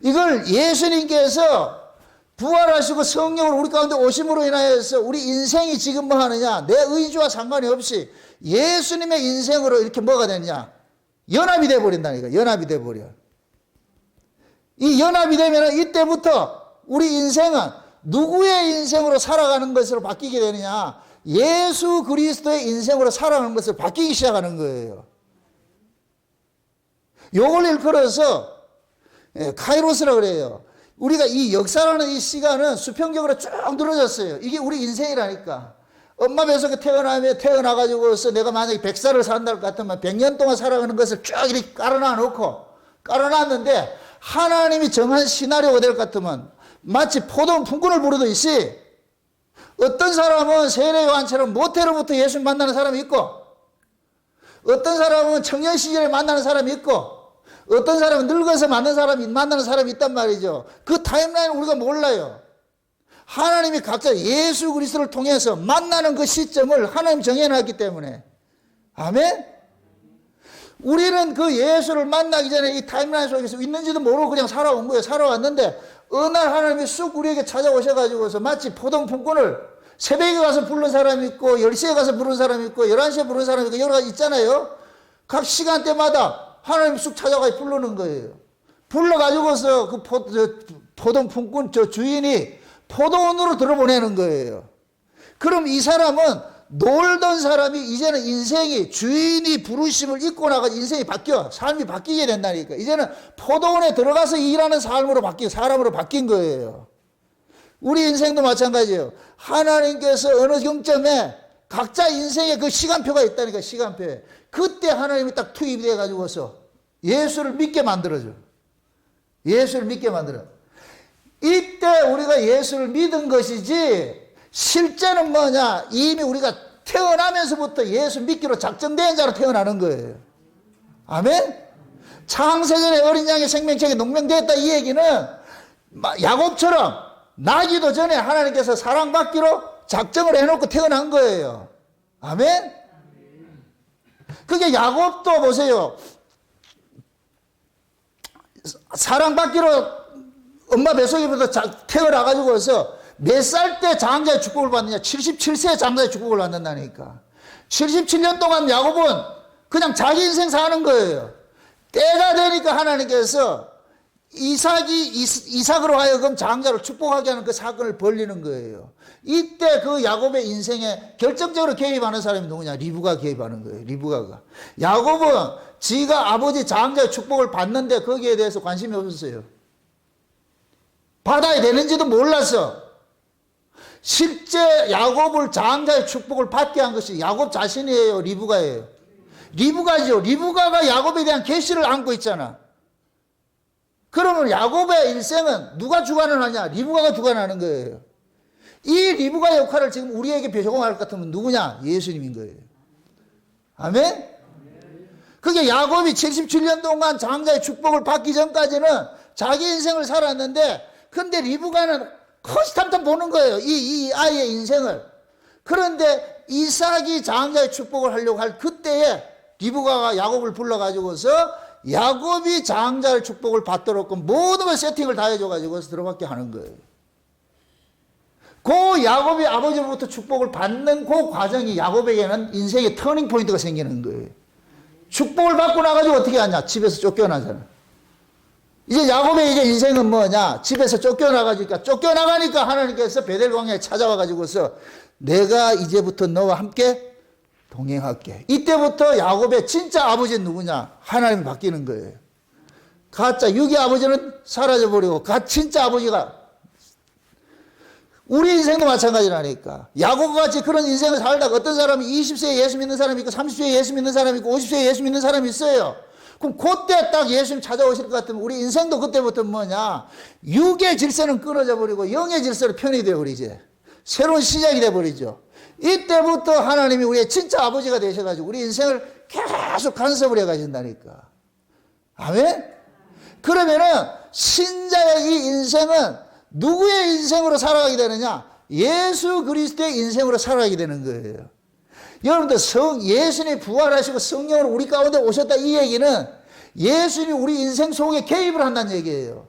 이걸 예수님께서 부활하시고 성령으로 우리 가운데 오심으로 인하여서 우리 인생이 지금 뭐 하느냐? 내 의지와 상관이 없이 예수님의 인생으로 이렇게 뭐가 되느냐? 연합이 돼버린다니까. 연합이 돼버려. 이 연합이 되면 이때부터 우리 인생은 누구의 인생으로 살아가는 것으로 바뀌게 되느냐? 예수 그리스도의 인생으로 살아가는 것을 바뀌기 시작하는 거예요. 요걸 일컬어서 카이로스라고 그래요. 우리가 이 역사라는 이 시간은 수평적으로 쭉 늘어졌어요. 이게 우리 인생이라니까. 엄마 뱃속에 태어나가지고서 내가 만약에 100살을 산다 것 같으면 100년 동안 살아가는 것을 쭉 이렇게 깔아놨는데 하나님이 정한 시나리오가 될 것 같으면 마치 포도원 품꾼을 부르듯이 어떤 사람은 세례 요한처럼 모태로부터 예수 만나는 사람이 있고 어떤 사람은 청년 시절에 만나는 사람이 있고 어떤 사람은 늙어서 만나는 사람이 있단 말이죠. 그 타임라인을 우리가 몰라요. 하나님이 각자 예수 그리스도를 통해서 만나는 그 시점을 하나님 정해놨기 때문에. 아멘? 우리는 그 예수를 만나기 전에 이 타임라인 속에서 있는지도 모르고 그냥 살아온 거예요. 살아왔는데 어느 날 하나님이 쑥 우리에게 찾아오셔가지고서 마치 포동품꾼을 새벽에 가서 부른 사람이 있고 10시에 가서 부른 사람이 있고 11시에 부른 사람이 있고 여러 가지 있잖아요. 각 시간대마다 하나님이 쑥 찾아가 부르는 거예요. 불러가지고서 그 포동품꾼 저 주인이 포도원으로 들어보내는 거예요. 그럼 이 사람은 놀던 사람이 이제는 인생이 주인이 부르심을 잊고 나가 인생이 바뀌어. 삶이 바뀌게 된다니까. 이제는 포도원에 들어가서 일하는 삶으로 사람으로 바뀐 거예요. 우리 인생도 마찬가지예요. 하나님께서 어느 경점에 각자 인생의 그 시간표가 있다니까, 시간표에. 그때 하나님이 딱 투입이 돼가지고서 예수를 믿게 만들어줘. 예수를 믿게 만들어. 이때 우리가 예수를 믿은 것이지, 실제는 뭐냐? 이미 우리가 태어나면서부터 예수 믿기로 작정된 자로 태어나는 거예요. 아멘? 창세전에 어린 양의 생명책에 농명되었다 이 얘기는 야곱처럼 나기도 전에 하나님께서 사랑받기로 작정을 해놓고 태어난 거예요. 아멘? 그게 야곱도 보세요. 사랑받기로 엄마 뱃속에부터 태어나가지고서 몇 살 때 장자의 축복을 받느냐? 77세에 장자의 축복을 받는다니까. 77년 동안 야곱은 그냥 자기 인생 사는 거예요. 때가 되니까 하나님께서 이삭으로 하여금 장자를 축복하게 하는 그 사건을 벌리는 거예요. 이때 그 야곱의 인생에 결정적으로 개입하는 사람이 누구냐? 리브가 개입하는 거예요. 리브가가. 야곱은 지가 아버지 장자의 축복을 받는데 거기에 대해서 관심이 없었어요. 받아야 되는지도 몰랐어. 실제 야곱을 장자의 축복을 받게 한 것이 야곱 자신이에요? 리브가예요? 리브가죠. 리브가가 야곱에 대한 계시를 안고 있잖아. 그러면 야곱의 일생은 누가 주관을 하냐? 리브가가 주관하는 거예요. 이 리브가의 역할을 지금 우리에게 적용할 것 같으면 누구냐? 예수님인 거예요. 아멘? 그게 야곱이 77년 동안 장자의 축복을 받기 전까지는 자기 인생을 살았는데, 근데 리브가는 허시탐탐 보는 거예요. 이 아이의 인생을. 그런데 이삭이 장자의 축복을 하려고 할 그때에 리브가가 야곱을 불러가지고서 야곱이 장자의 축복을 받도록 모든 걸 세팅을 다 해줘가지고 들어받게 하는 거예요. 그 야곱이 아버지로부터 축복을 받는 그 과정이 야곱에게는 인생의 터닝 포인트가 생기는 거예요. 축복을 받고 나가지고 어떻게 하냐? 집에서 쫓겨나잖아. 이제 야곱의 이제 인생은 뭐냐? 집에서 쫓겨나가니까 하나님께서 베델 광야에 찾아와가지고서 내가 이제부터 너와 함께 동행할게. 이때부터 야곱의 진짜 아버지는 누구냐? 하나님이 바뀌는 거예요. 가짜 육의 아버지는 사라져버리고 진짜 아버지가. 우리 인생도 마찬가지라니까. 야곱같이 그런 인생을 살다가 어떤 사람이 20세에 예수 믿는 사람이 있고 30세에 예수 믿는 사람이 있고 50세에 예수 믿는 사람이 있어요. 그럼 그때 딱 예수님 찾아오실 것 같으면 우리 인생도 그때부터 뭐냐? 육의 질서는 끊어져 버리고 영의 질서로 편이 되어버리지. 새로운 시작이 되어버리죠. 이때부터 하나님이 우리의 진짜 아버지가 되셔가지고 우리 인생을 계속 간섭을 해가신다니까. 아멘? 그러면은 신자의 이 인생은 누구의 인생으로 살아가게 되느냐? 예수 그리스도의 인생으로 살아가게 되는 거예요. 여러분들 예수님이 부활하시고 성령으로 우리 가운데 오셨다 이 얘기는 예수님이 우리 인생 속에 개입을 한다는 얘기예요.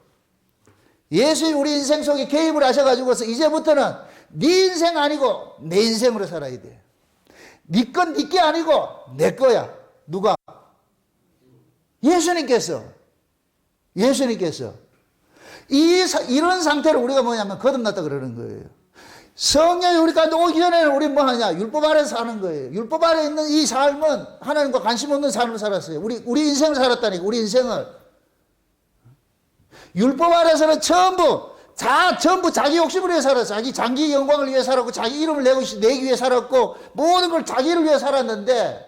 예수님이 우리 인생 속에 개입을 하셔가지고서 이제부터는 네 인생 아니고 내 인생으로 살아야 돼. 네 건 네 게 아니고 내 거야. 누가? 예수님께서. 이런 상태를 우리가 뭐냐면 거듭났다 그러는 거예요. 성령이 우리 가운데 오기 전에는 우리 뭐 하냐? 율법 아래서 사는 거예요. 율법 아래 있는 이 삶은 하나님과 관심 없는 삶을 살았어요. 우리 인생을 살았다니까, 우리 인생을. 율법 아래서는 전부 자기 욕심을 위해 살았어요. 자기 영광을 위해 살았고, 자기 이름을 내기 위해 살았고, 모든 걸 자기를 위해 살았는데,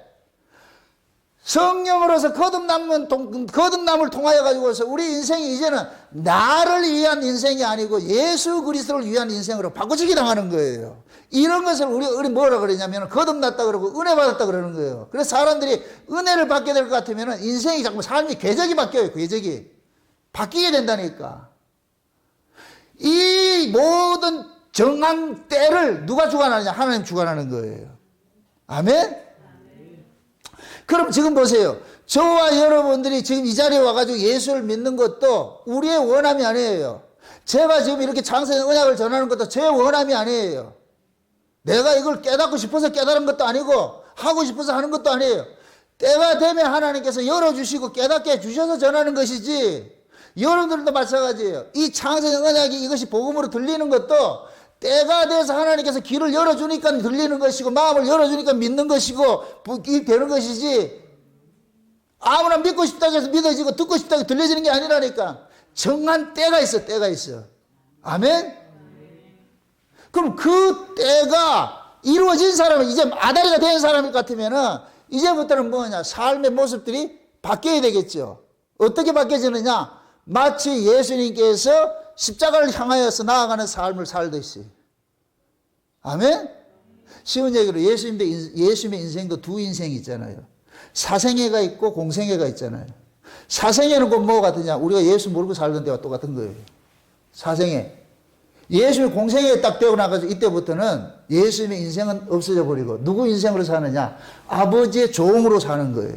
성령으로서 거듭남을 통하여 가지고서 우리 인생이 이제는 나를 위한 인생이 아니고 예수 그리스도를 위한 인생으로 바꿔치기 당하는 거예요. 이런 것을 우리 뭐라 그러냐면 거듭났다 그러고 은혜 받았다 그러는 거예요. 그래서 사람들이 은혜를 받게 될 것 같으면 인생이 자꾸 삶이 궤적이 바뀌어요. 궤적이 바뀌게 된다니까. 이 모든 정한 때를 누가 주관하느냐? 하나님 주관하는 거예요. 아멘? 그럼 지금 보세요. 저와 여러분들이 지금 이 자리에 와가지고 예수를 믿는 것도 우리의 원함이 아니에요. 제가 지금 이렇게 장세의 언약을 전하는 것도 제 원함이 아니에요. 내가 이걸 깨닫고 싶어서 깨달은 것도 아니고 하고 싶어서 하는 것도 아니에요. 때가 되면 하나님께서 열어주시고 깨닫게 해주셔서 전하는 것이지, 여러분들도 마찬가지예요. 이 장세의 언약이 이것이 복음으로 들리는 것도 때가 돼서 하나님께서 길을 열어주니까 들리는 것이고 마음을 열어주니까 믿는 것이고 되는 것이지, 아무나 믿고 싶다고 해서 믿어지고 듣고 싶다고 들려지는 게 아니라니까. 정한 때가 있어. 때가 있어. 아멘? 그럼 그 때가 이루어진 사람은 이제 아다리가 된 사람일 것 같으면은 이제부터는 뭐냐? 삶의 모습들이 바뀌어야 되겠죠. 어떻게 바뀌어지느냐? 마치 예수님께서 십자가를 향하여서 나아가는 삶을 살듯이. 아멘? 쉬운 얘기로 예수님의 인생도 두 인생이 있잖아요. 사생애가 있고 공생애가 있잖아요. 사생애는 곧 뭐가 같으냐? 우리가 예수 모르고 살던 때와 똑같은 거예요. 사생애. 예수님이 공생애에 딱 되고 나가지고 이때부터는 예수님의 인생은 없어져 버리고 누구 인생으로 사느냐? 아버지의 종으로 사는 거예요.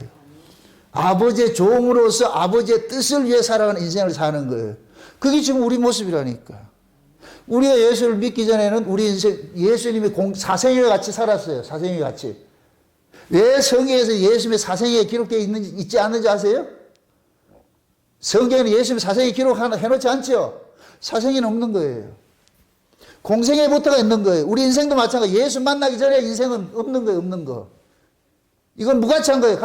아버지의 종으로서 아버지의 뜻을 위해 살아가는 인생을 사는 거예요. 그게 지금 우리 모습이라니까. 우리가 예수를 믿기 전에는 우리 인생, 예수님이 사생애와 같이 살았어요. 사생애와 같이. 왜 성경에서 예수님의 사생애가 기록되어 있지 않는지 아세요? 성경에는 예수님의 사생애 기록해놓지 않죠? 사생애는 없는 거예요. 공생애부터가 있는 거예요. 우리 인생도 마찬가지. 예수 만나기 전에 인생은 없는 거예요. 없는 거. 이건 무가치한 거예요.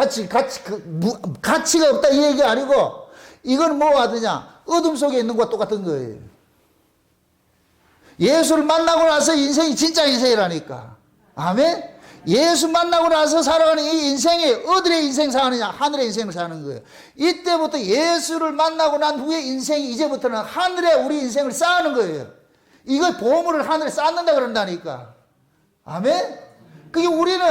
가치가 없다 이 얘기 아니고, 이건 뭐가 되냐? 어둠 속에 있는 것과 똑같은 거예요. 예수를 만나고 나서 인생이 진짜 인생이라니까. 아멘? 예수 만나고 나서 살아가는 이 인생이 어디의 인생 사느냐? 하늘의 인생을 사는 거예요. 이때부터 예수를 만나고 난 후에 인생이 이제부터는 하늘에 우리 인생을 쌓는 거예요. 이걸 보물을 하늘에 쌓는다 그런다니까. 아멘? 그게 우리는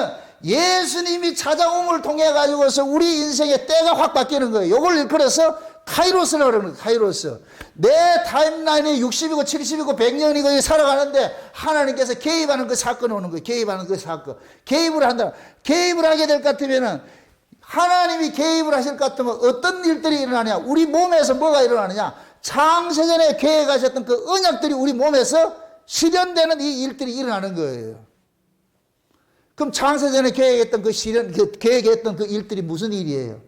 예수님이 찾아옴을 통해 가지고서 우리 인생의 때가 확 바뀌는 거예요. 이걸 일컬어서 카이로스라고 그러는 거예요. 카이로스. 내 타임라인이 60이고 70이고 100년이고 살아가는데 하나님께서 개입하는 그 사건이 오는 거예요. 개입하는 그 사건. 개입을 한다. 개입을 하게 될 것 같으면은, 하나님이 개입을 하실 것 같으면 어떤 일들이 일어나냐? 우리 몸에서 뭐가 일어나느냐? 창세전에 계획하셨던 그 언약들이 우리 몸에서 실현되는 이 일들이 일어나는 거예요. 그럼 창세전에 계획했던 계획했던 그 일들이 무슨 일이에요?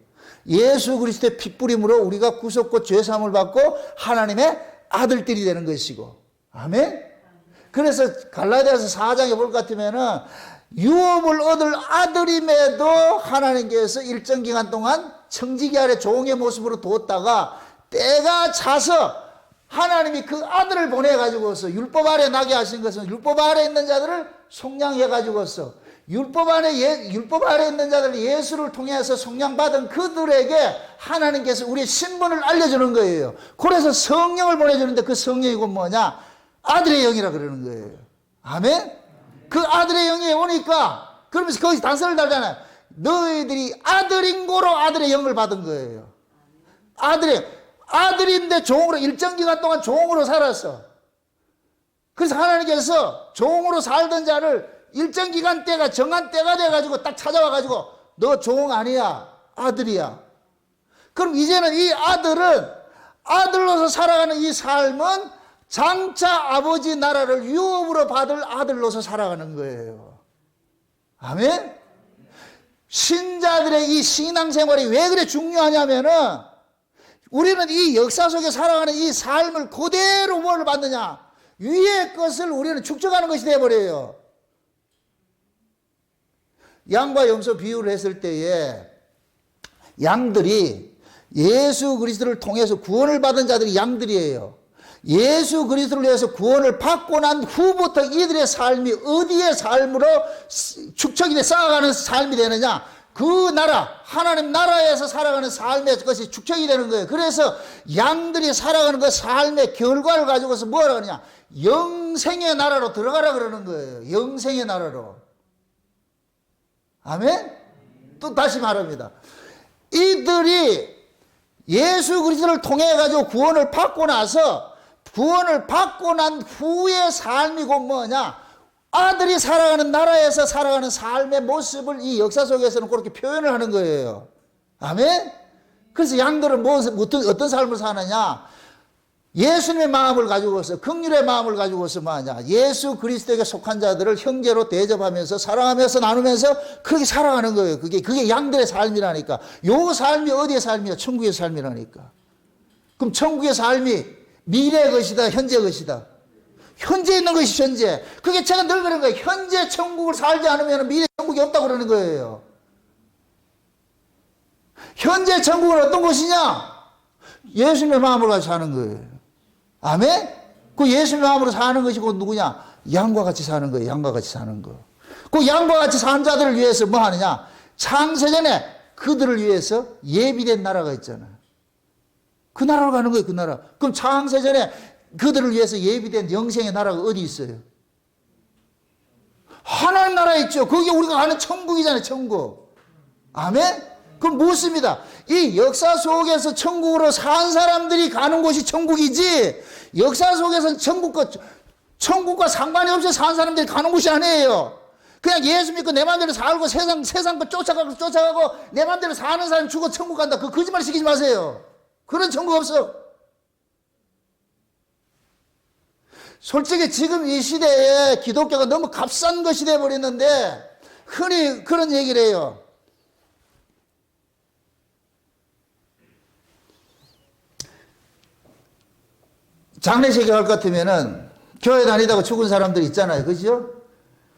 예수 그리스도의 핏부림으로 우리가 구속과 죄사함을 받고 하나님의 아들들이 되는 것이고. 아멘? 그래서 갈라디아서 4장에 볼 것 같으면은 유업을 얻을 아들임에도 하나님께서 일정 기간 동안 청지기 아래 종의 모습으로 두었다가 때가 차서 하나님이 그 아들을 보내가지고서 율법 아래 나게 하신 것은 율법 아래 있는 자들을 속량해가지고서 율법 아래 있는 자들 예수를 통해서 속량받은 그들에게 하나님께서 우리의 신분을 알려주는 거예요. 그래서 성령을 보내주는데 그 성령이 곧 뭐냐? 아들의 영이라 그러는 거예요. 아멘? 그 아들의 영이 오니까, 그러면서 거기서 단서를 달잖아요. 너희들이 아들인 고로 아들의 영을 받은 거예요. 아들인데 종으로, 일정 기간 동안 종으로 살았어. 그래서 하나님께서 종으로 살던 자를 일정 기간 때가 정한 때가 돼가지고 딱 찾아와가지고 너 종 아니야, 아들이야. 그럼 이제는 이 아들은, 아들로서 살아가는 이 삶은 장차 아버지 나라를 유업으로 받을 아들로서 살아가는 거예요. 아멘? 신자들의 이 신앙생활이 왜 그래 중요하냐면은, 우리는 이 역사 속에 살아가는 이 삶을 그대로 뭘 받느냐? 위의 것을 우리는 축적하는 것이 되어버려요. 양과 염소 비유를 했을 때에 양들이 예수 그리스도를 통해서 구원을 받은 자들이 양들이에요. 예수 그리스도를 위해서 구원을 받고 난 후부터 이들의 삶이 어디의 삶으로 축적이 돼 쌓아가는 삶이 되느냐? 그 나라, 하나님 나라에서 살아가는 삶의 것이 축적이 되는 거예요. 그래서 양들이 살아가는 그 삶의 결과를 가지고서 뭐라 그러냐? 영생의 나라로 들어가라 그러는 거예요. 영생의 나라로. 아멘? 또 다시 말합니다. 이들이 예수 그리스도를 통해 가지고 구원을 받고 나서 구원을 받고 난 후의 삶이 곧 뭐냐? 아들이 살아가는 나라에서 살아가는 삶의 모습을 이 역사 속에서는 그렇게 표현을 하는 거예요. 아멘? 그래서 양들은 어떤 삶을 사느냐? 예수님의 마음을 가지고서, 긍휼의 마음을 가지고서 뭐하냐? 예수 그리스도에게 속한 자들을 형제로 대접하면서 사랑하면서 나누면서 그렇게 살아가는 거예요. 그게 양들의 삶이라니까. 요 삶이 어디의 삶이야? 천국의 삶이라니까. 그럼 천국의 삶이 미래의 것이다, 현재의 것이다. 현재 있는 것이 현재. 그게 제가 늘 그런 거예요. 현재 천국을 살지 않으면 미래 천국이 없다고 그러는 거예요. 현재 천국은 어떤 곳이냐? 예수님의 마음으로 가서 사는 거예요. 아멘? 그 예수님의 마음으로 사는 것이 곧 누구냐? 양과 같이 사는 거예요. 양과 같이 사는 거. 그 양과 같이 사는 자들을 위해서 뭐 하느냐? 창세전에 그들을 위해서 예비된 나라가 있잖아요. 그 나라로 가는 거예요. 그 나라. 그럼 창세전에 그들을 위해서 예비된 영생의 나라가 어디 있어요? 하나님 나라에 있죠. 그게 우리가 가는 천국이잖아요. 천국. 아멘? 그건 묻습니다. 이 역사 속에서 천국으로 산 사람들이 가는 곳이 천국이지, 역사 속에서는 천국과 상관이 없이 산 사람들이 가는 곳이 아니에요. 그냥 예수 믿고 내 마음대로 살고 세상 거 쫓아가고 내 마음대로 사는 사람이 죽어 천국 간다. 그 거짓말 시키지 마세요. 그런 천국 없어. 솔직히 지금 이 시대에 기독교가 너무 값싼 것이 되어버렸는데 흔히 그런 얘기를 해요. 장례식에 갈 것 같으면은 교회 다니다가 죽은 사람들 있잖아요. 그죠?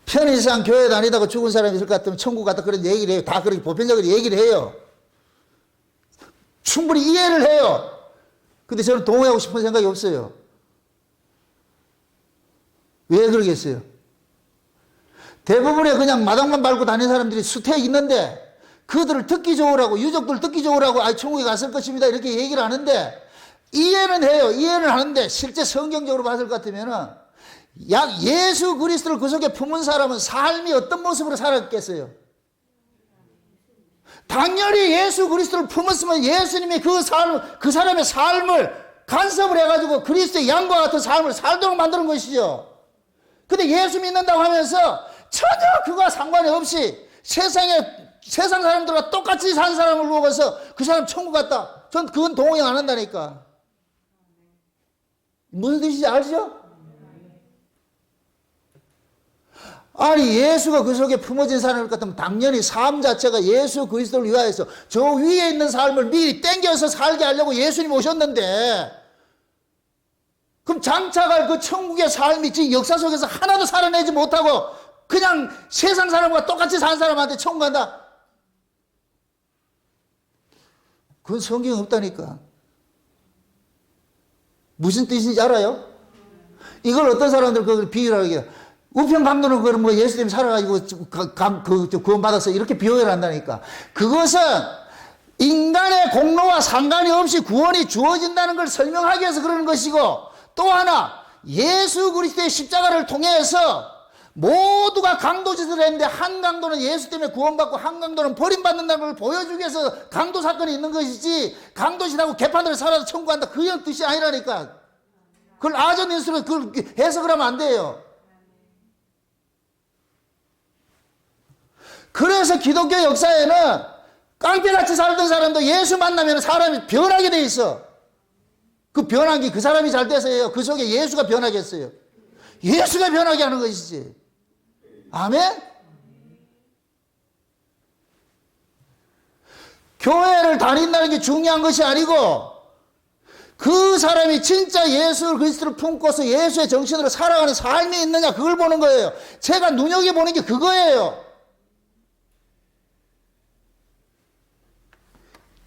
편의상 교회 다니다가 죽은 사람이 있을 것 같으면 천국 갔다 그런 얘기를 해요. 다 그렇게 보편적으로 얘기를 해요. 충분히 이해를 해요. 근데 저는 동의하고 싶은 생각이 없어요. 왜 그러겠어요? 대부분의 그냥 마당만 밟고 다니는 사람들이 수태에 있는데 그들을 듣기 좋으라고, 유족들 듣기 좋으라고 천국에 갔을 것입니다 이렇게 얘기를 하는데 이해는 해요. 이해는 하는데 실제 성경적으로 봤을 것 같으면은 예수 그리스도를 그 속에 품은 사람은 삶이 어떤 모습으로 살았겠어요? 당연히 예수 그리스도를 품었으면 예수님이 그 사람의 삶을 간섭을 해가지고 그리스도의 양과 같은 삶을 살도록 만드는 것이죠. 근데 예수 믿는다고 하면서 전혀 그거와 상관이 없이 세상 사람들과 똑같이 산 사람을 보고서 그 사람 천국 갔다. 전 그건 동의 안 한다니까. 무슨 뜻인지 알죠? 아니 예수가 그 속에 품어진 사람일 것 같으면 당연히 삶 자체가 예수 그리스도를 위하여서 저 위에 있는 삶을 미리 땡겨서 살게 하려고 예수님 오셨는데 그럼 장차갈 그 천국의 삶이 지금 역사 속에서 하나도 살아내지 못하고 그냥 세상 사람과 똑같이 산 사람한테 천국 간다? 그건 성경에 없다니까. 무슨 뜻인지 알아요? 이걸 어떤 사람들 그걸 비유를 하게 우편 강도는 그걸 뭐 예수님이 살아가지고 구원받아서 이렇게 비유를 한다니까. 그것은 인간의 공로와 상관이 없이 구원이 주어진다는 걸 설명하기 위해서 그러는 것이고 또 하나 예수 그리스도의 십자가를 통해서 모두가 강도짓을 했는데 한 강도는 예수 때문에 구원받고 한 강도는 버림받는다는 걸 보여주기 위해서 강도 사건이 있는 것이지 강도짓하고 개판으로 살아서 천국 간다 그런 뜻이 아니라니까. 그걸 아전인수로 그걸 해석을 하면 안 돼요. 그래서 기독교 역사에는 깡패같이 살던 사람도 예수 만나면 사람이 변하게 돼 있어. 그 변한 게 그 사람이 잘 돼서예요. 그 속에 예수가 변하겠어요. 예수가 변하게 하는 것이지. 아멘? 교회를 다닌다는 게 중요한 것이 아니고 그 사람이 진짜 예수 그리스도를 품고서 예수의 정신으로 살아가는 삶이 있느냐 그걸 보는 거예요. 제가 눈여겨보는 게 그거예요.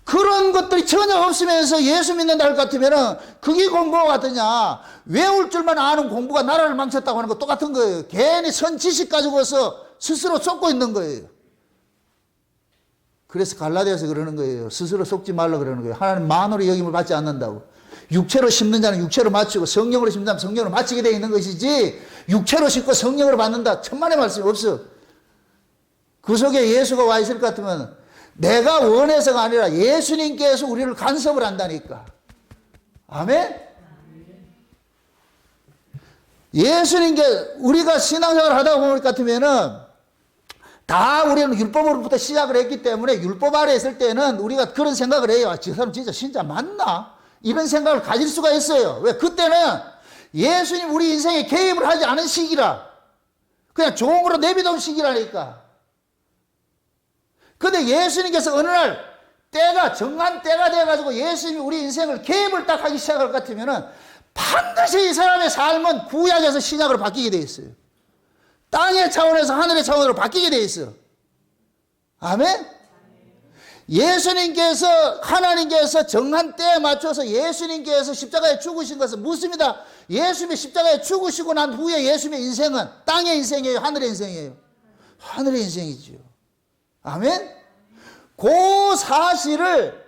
그런 것들이 전혀 없으면서 예수 믿는다 할 것 같으면 그게 공부가 같으냐. 외울 줄만 아는 공부가 나라를 망쳤다고 하는 거 똑같은 거예요. 괜히 선 지식 가지고서 스스로 쫓고 있는 거예요. 그래서 갈라디아서 그러는 거예요. 스스로 속지 말라 그러는 거예요. 하나님 만으로 여김을 받지 않는다고. 육체로 심는 자는 육체로 마치고 성령으로 심는 자는 성령으로 마치게 되어 있는 것이지, 육체로 심고 성령으로 받는다, 천만의 말씀이 없어. 그 속에 예수가 와 있을 것 같으면 내가 원해서가 아니라 예수님께서 우리를 간섭을 한다니까. 아멘? 예수님께 우리가 신앙생활을 하다 보면 같으면은 다 우리는 율법으로부터 시작을 했기 때문에 율법 아래 있을 때는 우리가 그런 생각을 해요. 아, 저 사람 진짜 신자 맞나? 이런 생각을 가질 수가 있어요. 왜? 그때는 예수님 우리 인생에 개입을 하지 않은 시기라. 그냥 종으로 내비둔 시기라니까. 근데 예수님께서 어느 날 때가, 정한 때가 돼가지고 예수님이 우리 인생을 개입을 딱 하기 시작할 것 같으면은 반드시 이 사람의 삶은 구약에서 신약으로 바뀌게 돼 있어요. 땅의 차원에서 하늘의 차원으로 바뀌게 돼 있어요. 아멘? 예수님께서, 하나님께서 정한 때에 맞춰서 예수님께서 십자가에 죽으신 것은 묻습니다. 예수님이 십자가에 죽으시고 난 후에 예수님의 인생은 땅의 인생이에요? 하늘의 인생이에요? 하늘의 인생이지요. 아멘? 그 사실을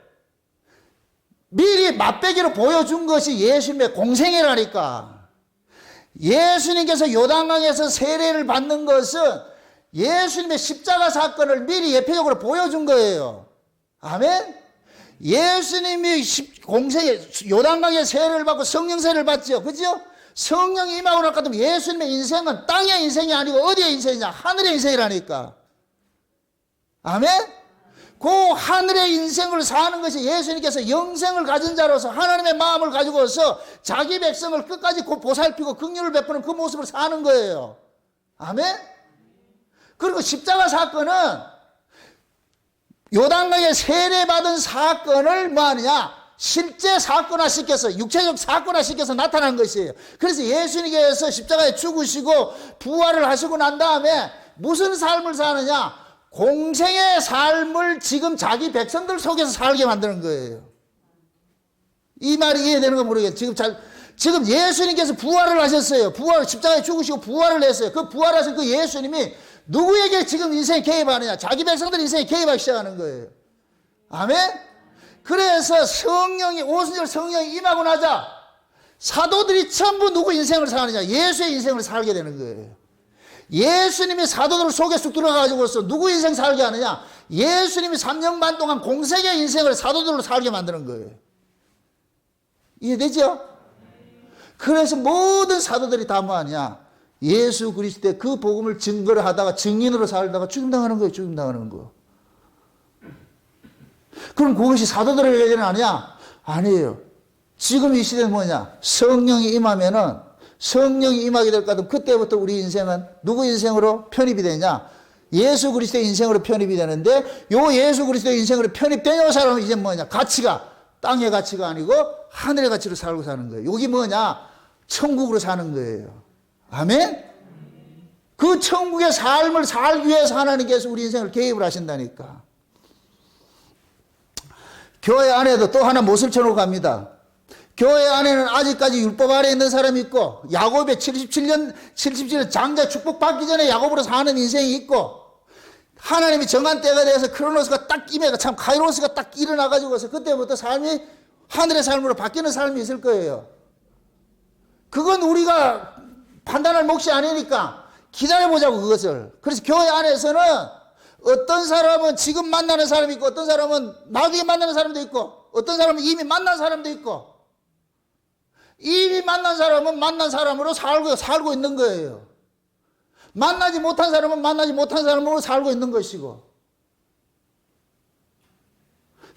미리 맛배기로 보여준 것이 예수님의 공생애라니까. 예수님께서 요단강에서 세례를 받는 것은 예수님의 십자가 사건을 미리 예표적으로 보여준 거예요. 아멘? 예수님이 공생애, 요단강에 세례를 받고 성령 세례를 받죠. 그죠? 성령이 임하고 날 것 같으면 예수님의 인생은 땅의 인생이 아니고 어디의 인생이냐? 하늘의 인생이라니까. 아멘? 그 하늘의 인생을 사는 것이 예수님께서 영생을 가진 자로서 하나님의 마음을 가지고서 자기 백성을 끝까지 보살피고 긍휼을 베푸는 그 모습을 사는 거예요. 아멘? 그리고 십자가 사건은 요단강에 세례받은 사건을 뭐 하느냐? 실제 사건화시켜서, 육체적 사건화시켜서 나타난 것이에요. 그래서 예수님께서 십자가에 죽으시고 부활을 하시고 난 다음에 무슨 삶을 사느냐? 공생의 삶을 지금 자기 백성들 속에서 살게 만드는 거예요. 이 말이 이해되는 거 모르겠어요. 지금 예수님께서 부활을 하셨어요. 십자가에 죽으시고 부활을 했어요. 그 부활하신 그 예수님이 누구에게 지금 인생에 개입하느냐? 자기 백성들 인생에 개입하기 시작하는 거예요. 아멘? 그래서 성령이, 오순절 성령이 임하고 나자 사도들이 전부 누구 인생을 사느냐? 예수의 인생을 살게 되는 거예요. 예수님이 사도들 속에 쑥 들어가가지고서 누구 인생 살게 하느냐? 예수님이 3년 반 동안 공생의 인생을 사도들로 살게 만드는 거예요. 이해되죠? 그래서 모든 사도들이 다 뭐하냐? 예수 그리스도의 그 복음을 증거를 하다가 증인으로 살다가 죽임당하는 거예요. 죽임당하는 거. 그럼 그것이 사도들의 일은 아니야? 아니에요. 지금 이 시대는 뭐냐? 성령이 임하면은, 성령이 임하게 될 것 같으면 그때부터 우리 인생은 누구 인생으로 편입이 되냐? 예수 그리스도의 인생으로 편입이 되는데, 요 예수 그리스도의 인생으로 편입된 요 사람은 이제 뭐냐? 가치가 땅의 가치가 아니고 하늘의 가치로 살고 사는 거예요. 여기 뭐냐? 천국으로 사는 거예요. 아멘? 그 천국의 삶을 살기 위해서 하나님께서 우리 인생을 개입을 하신다니까. 교회 안에도 또 하나 못을 쳐놓고 갑니다. 교회 안에는 아직까지 율법 아래 있는 사람이 있고, 야곱의 77년 장자 축복받기 전에 야곱으로 사는 인생이 있고, 하나님이 정한 때가 돼서 크로노스가 딱 임해가 참 카이로스가 딱 일어나가지고서 그때부터 삶이 하늘의 삶으로 바뀌는 삶이 있을 거예요. 그건 우리가 판단할 몫이 아니니까 기다려보자고, 그것을. 그래서 교회 안에서는 어떤 사람은 지금 만나는 사람이 있고, 어떤 사람은 나중에 만나는 사람도 있고, 어떤 사람은 이미 만난 사람도 있고, 이미 만난 사람은 만난 사람으로 살고 있는 거예요. 만나지 못한 사람은 만나지 못한 사람으로 살고 있는 것이고.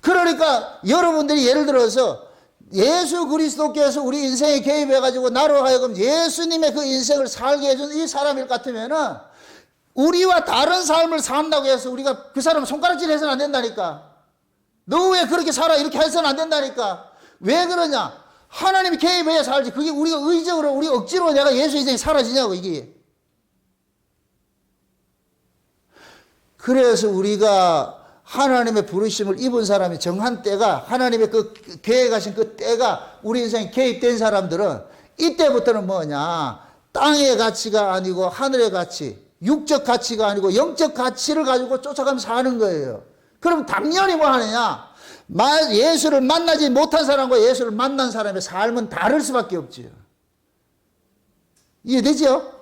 그러니까 여러분들이 예를 들어서 예수 그리스도께서 우리 인생에 개입해가지고 나로 하여금 예수님의 그 인생을 살게 해준 이 사람일 같으면은 우리와 다른 삶을 산다고 해서 우리가 그 사람 손가락질 해서는 안 된다니까. 너 왜 그렇게 살아? 이렇게 해서는 안 된다니까. 왜 그러냐? 하나님이 개입해야 살지. 그게 우리가 의적으로, 우리 억지로 내가 예수 인생이 사라지냐고, 이게. 그래서 우리가 하나님의 부르심을 입은 사람이 정한 때가, 하나님의 그 계획하신 그 때가 우리 인생에 개입된 사람들은 이때부터는 뭐냐? 땅의 가치가 아니고 하늘의 가치, 육적 가치가 아니고 영적 가치를 가지고 쫓아가면서 사는 거예요. 그럼 당연히 뭐 하느냐? 예수를 만나지 못한 사람과 예수를 만난 사람의 삶은 다를 수밖에 없지요. 이해되죠?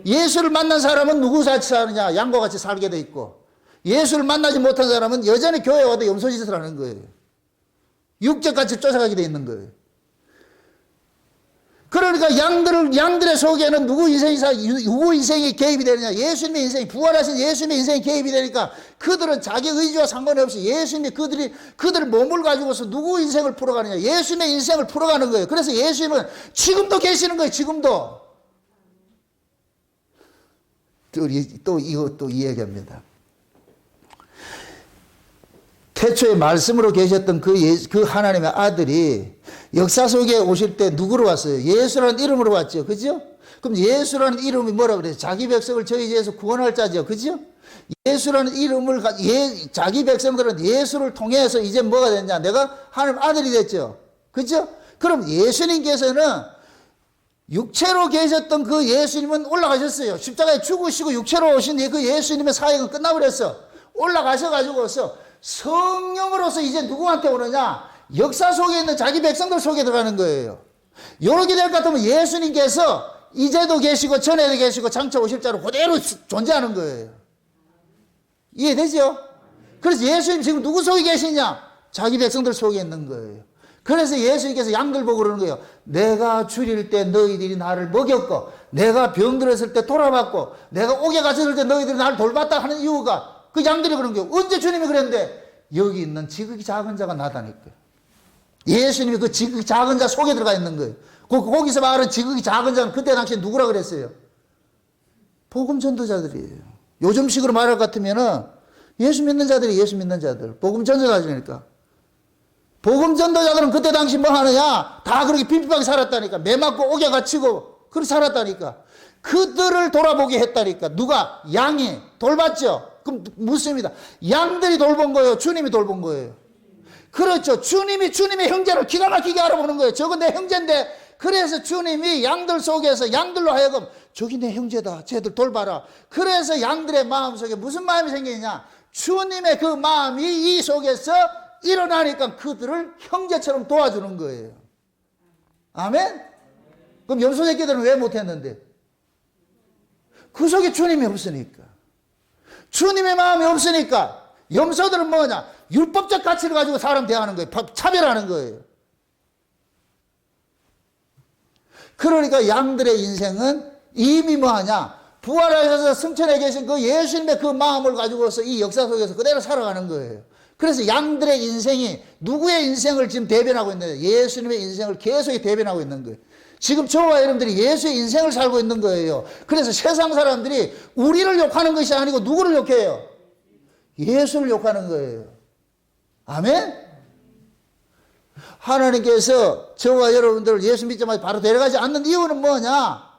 예수를 만난 사람은 누구같이 사느냐? 양과 같이 살게 돼 있고, 예수를 만나지 못한 사람은 여전히 교회에 와도 염소짓을 하는 거예요. 육적같이 쫓아가게 돼 있는 거예요. 그러니까 양들의 속에는 누구 인생이 개입이 되느냐? 예수님의 인생이, 부활하신 예수님의 인생이 개입이 되니까 그들은 자기 의지와 상관이 없이 예수님이 그들 몸을 가지고서 누구 인생을 풀어가느냐? 예수님의 인생을 풀어가는 거예요. 그래서 예수님은 지금도 계시는 거예요. 지금도. 또 이것도 이 얘기합니다. 태초에 말씀으로 계셨던 그 하나님의 아들이 역사 속에 오실 때 누구로 왔어요? 예수라는 이름으로 왔죠. 그죠? 그럼 예수라는 이름이 뭐라 그래요? 자기 백성을 저희 죄에서 구원할 자죠. 그죠? 예수라는 이름을, 자기 백성들은 예수를 통해서 이제 뭐가 됐냐? 내가 하나님 아들이 됐죠. 그죠? 그럼 예수님께서는 육체로 계셨던 그 예수님은 올라가셨어요. 십자가에 죽으시고 육체로 오신 그 예수님의 사역은 끝나버렸어. 올라가셔가지고서 성령으로서 이제 누구한테 오느냐? 역사 속에 있는 자기 백성들 속에 들어가는 거예요. 이렇게 될 것 같으면 예수님께서 이제도 계시고 전에도 계시고 장차 오실 자로 그대로 존재하는 거예요. 이해되죠? 그래서 예수님 지금 누구 속에 계시냐? 자기 백성들 속에 있는 거예요. 그래서 예수님께서 양들 보고 그러는 거예요. 내가 줄일 때 너희들이 나를 먹였고, 내가 병들었을 때 돌아봤고, 내가 옥에 갇혔을 때 너희들이 나를 돌봤다 하는 이유가 그 양들이 그런 거예요. 언제 주님이 그랬는데? 여기 있는 지극히 작은 자가 나다니까. 예수님이 그 지극히 작은 자 속에 들어가 있는 거예요. 거기서 말하는 지극히 작은 자는 그때 당시에 누구라 그랬어요? 복음 전도자들이에요. 요즘식으로 말할 것 같으면은 예수 믿는 자들이 예수 믿는 자들. 복음 전도자들이니까. 복음 전도자들은 그때 당시 뭐 하느냐? 다 그렇게 빈핍하게 살았다니까. 매 맞고 옥에 갇히고 그렇게 살았다니까. 그들을 돌아보게 했다니까. 누가? 양이 돌봤죠? 그럼 묻습니다. 양들이 돌본 거예요? 주님이 돌본 거예요? 그렇죠. 주님이 주님의 형제를 기가 막히게 알아보는 거예요. 저거 내 형제인데. 그래서 주님이 양들 속에서 양들로 하여금 저기 내 형제다. 쟤들 돌봐라. 그래서 양들의 마음속에 무슨 마음이 생기냐? 주님의 그 마음이 이 속에서 일어나니까 그들을 형제처럼 도와주는 거예요. 아멘? 그럼 염소 새끼들은 왜 못했는데? 그 속에 주님이 없으니까. 주님의 마음이 없으니까. 염소들은 뭐냐? 율법적 가치를 가지고 사람 대하는 거예요. 차별하는 거예요. 그러니까 양들의 인생은 이미 뭐하냐? 부활하셔서 승천해 계신 그 예수님의 그 마음을 가지고서 이 역사 속에서 그대로 살아가는 거예요. 그래서 양들의 인생이 누구의 인생을 지금 대변하고 있는 거예요? 예수님의 인생을 계속 대변하고 있는 거예요. 지금 저와 여러분들이 예수의 인생을 살고 있는 거예요. 그래서 세상 사람들이 우리를 욕하는 것이 아니고 누구를 욕해요? 예수를 욕하는 거예요. 아멘? 하나님께서 저와 여러분들을 예수 믿자마자 바로 데려가지 않는 이유는 뭐냐?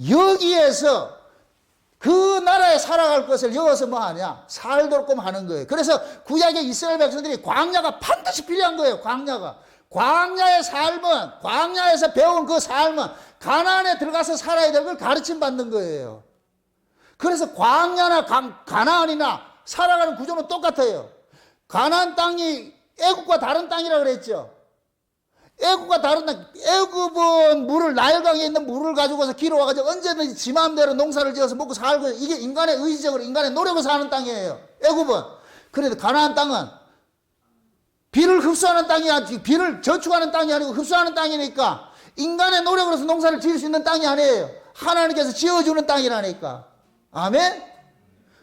여기에서 그 나라에 살아갈 것을 여기서 뭐 하냐? 살도록 하는 거예요. 그래서 구약의 이스라엘 백성들이 광야가 반드시 필요한 거예요. 광야의 삶은, 광야에서 배운 그 삶은 가나안에 들어가서 살아야 될 걸 가르침 받는 거예요. 그래서 광야나 가나안이나 살아가는 구조는 똑같아요. 가나안 땅이 애국과 다른 땅이라고 그랬죠. 애국과 다른 땅, 애국은 물을, 나일강에 있는 물을 가지고서 길어와가지고 언제든지 지 마음대로 농사를 지어서 먹고 살고, 이게 인간의 의지적으로, 인간의 노력을 사는 땅이에요. 애국은. 그런데 가나안 땅은 비를 흡수하는 땅이 아니고, 비를 저축하는 땅이 아니고 흡수하는 땅이니까 인간의 노력으로서 농사를 지을 수 있는 땅이 아니에요. 하나님께서 지어주는 땅이라니까. 아멘?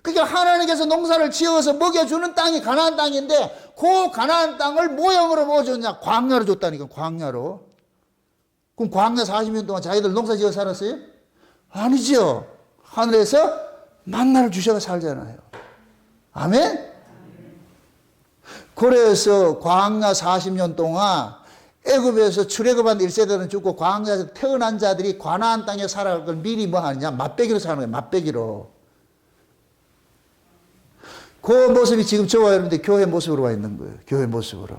그러니까 하나님께서 농사를 지어서 먹여주는 땅이 가나안 땅인데, 그 가나안 땅을 모형으로 뭐 줬냐? 광야로 줬다니까. 광야로. 그럼 광야 40년 동안 자기들 농사 지어 살았어요? 아니죠. 하늘에서 만나를 주셔서 살잖아요. 아멘? 그래서 광야 40년 동안 애굽에서 출애굽한 1세대는 죽고 광야에서 태어난 자들이 가나안 땅에 살아갈 걸 미리 뭐 하느냐? 맛배기로 사는 거예요. 맛배기로. 그 모습이 지금 저와 여러분들 교회 모습으로 와 있는 거예요. 교회 모습으로.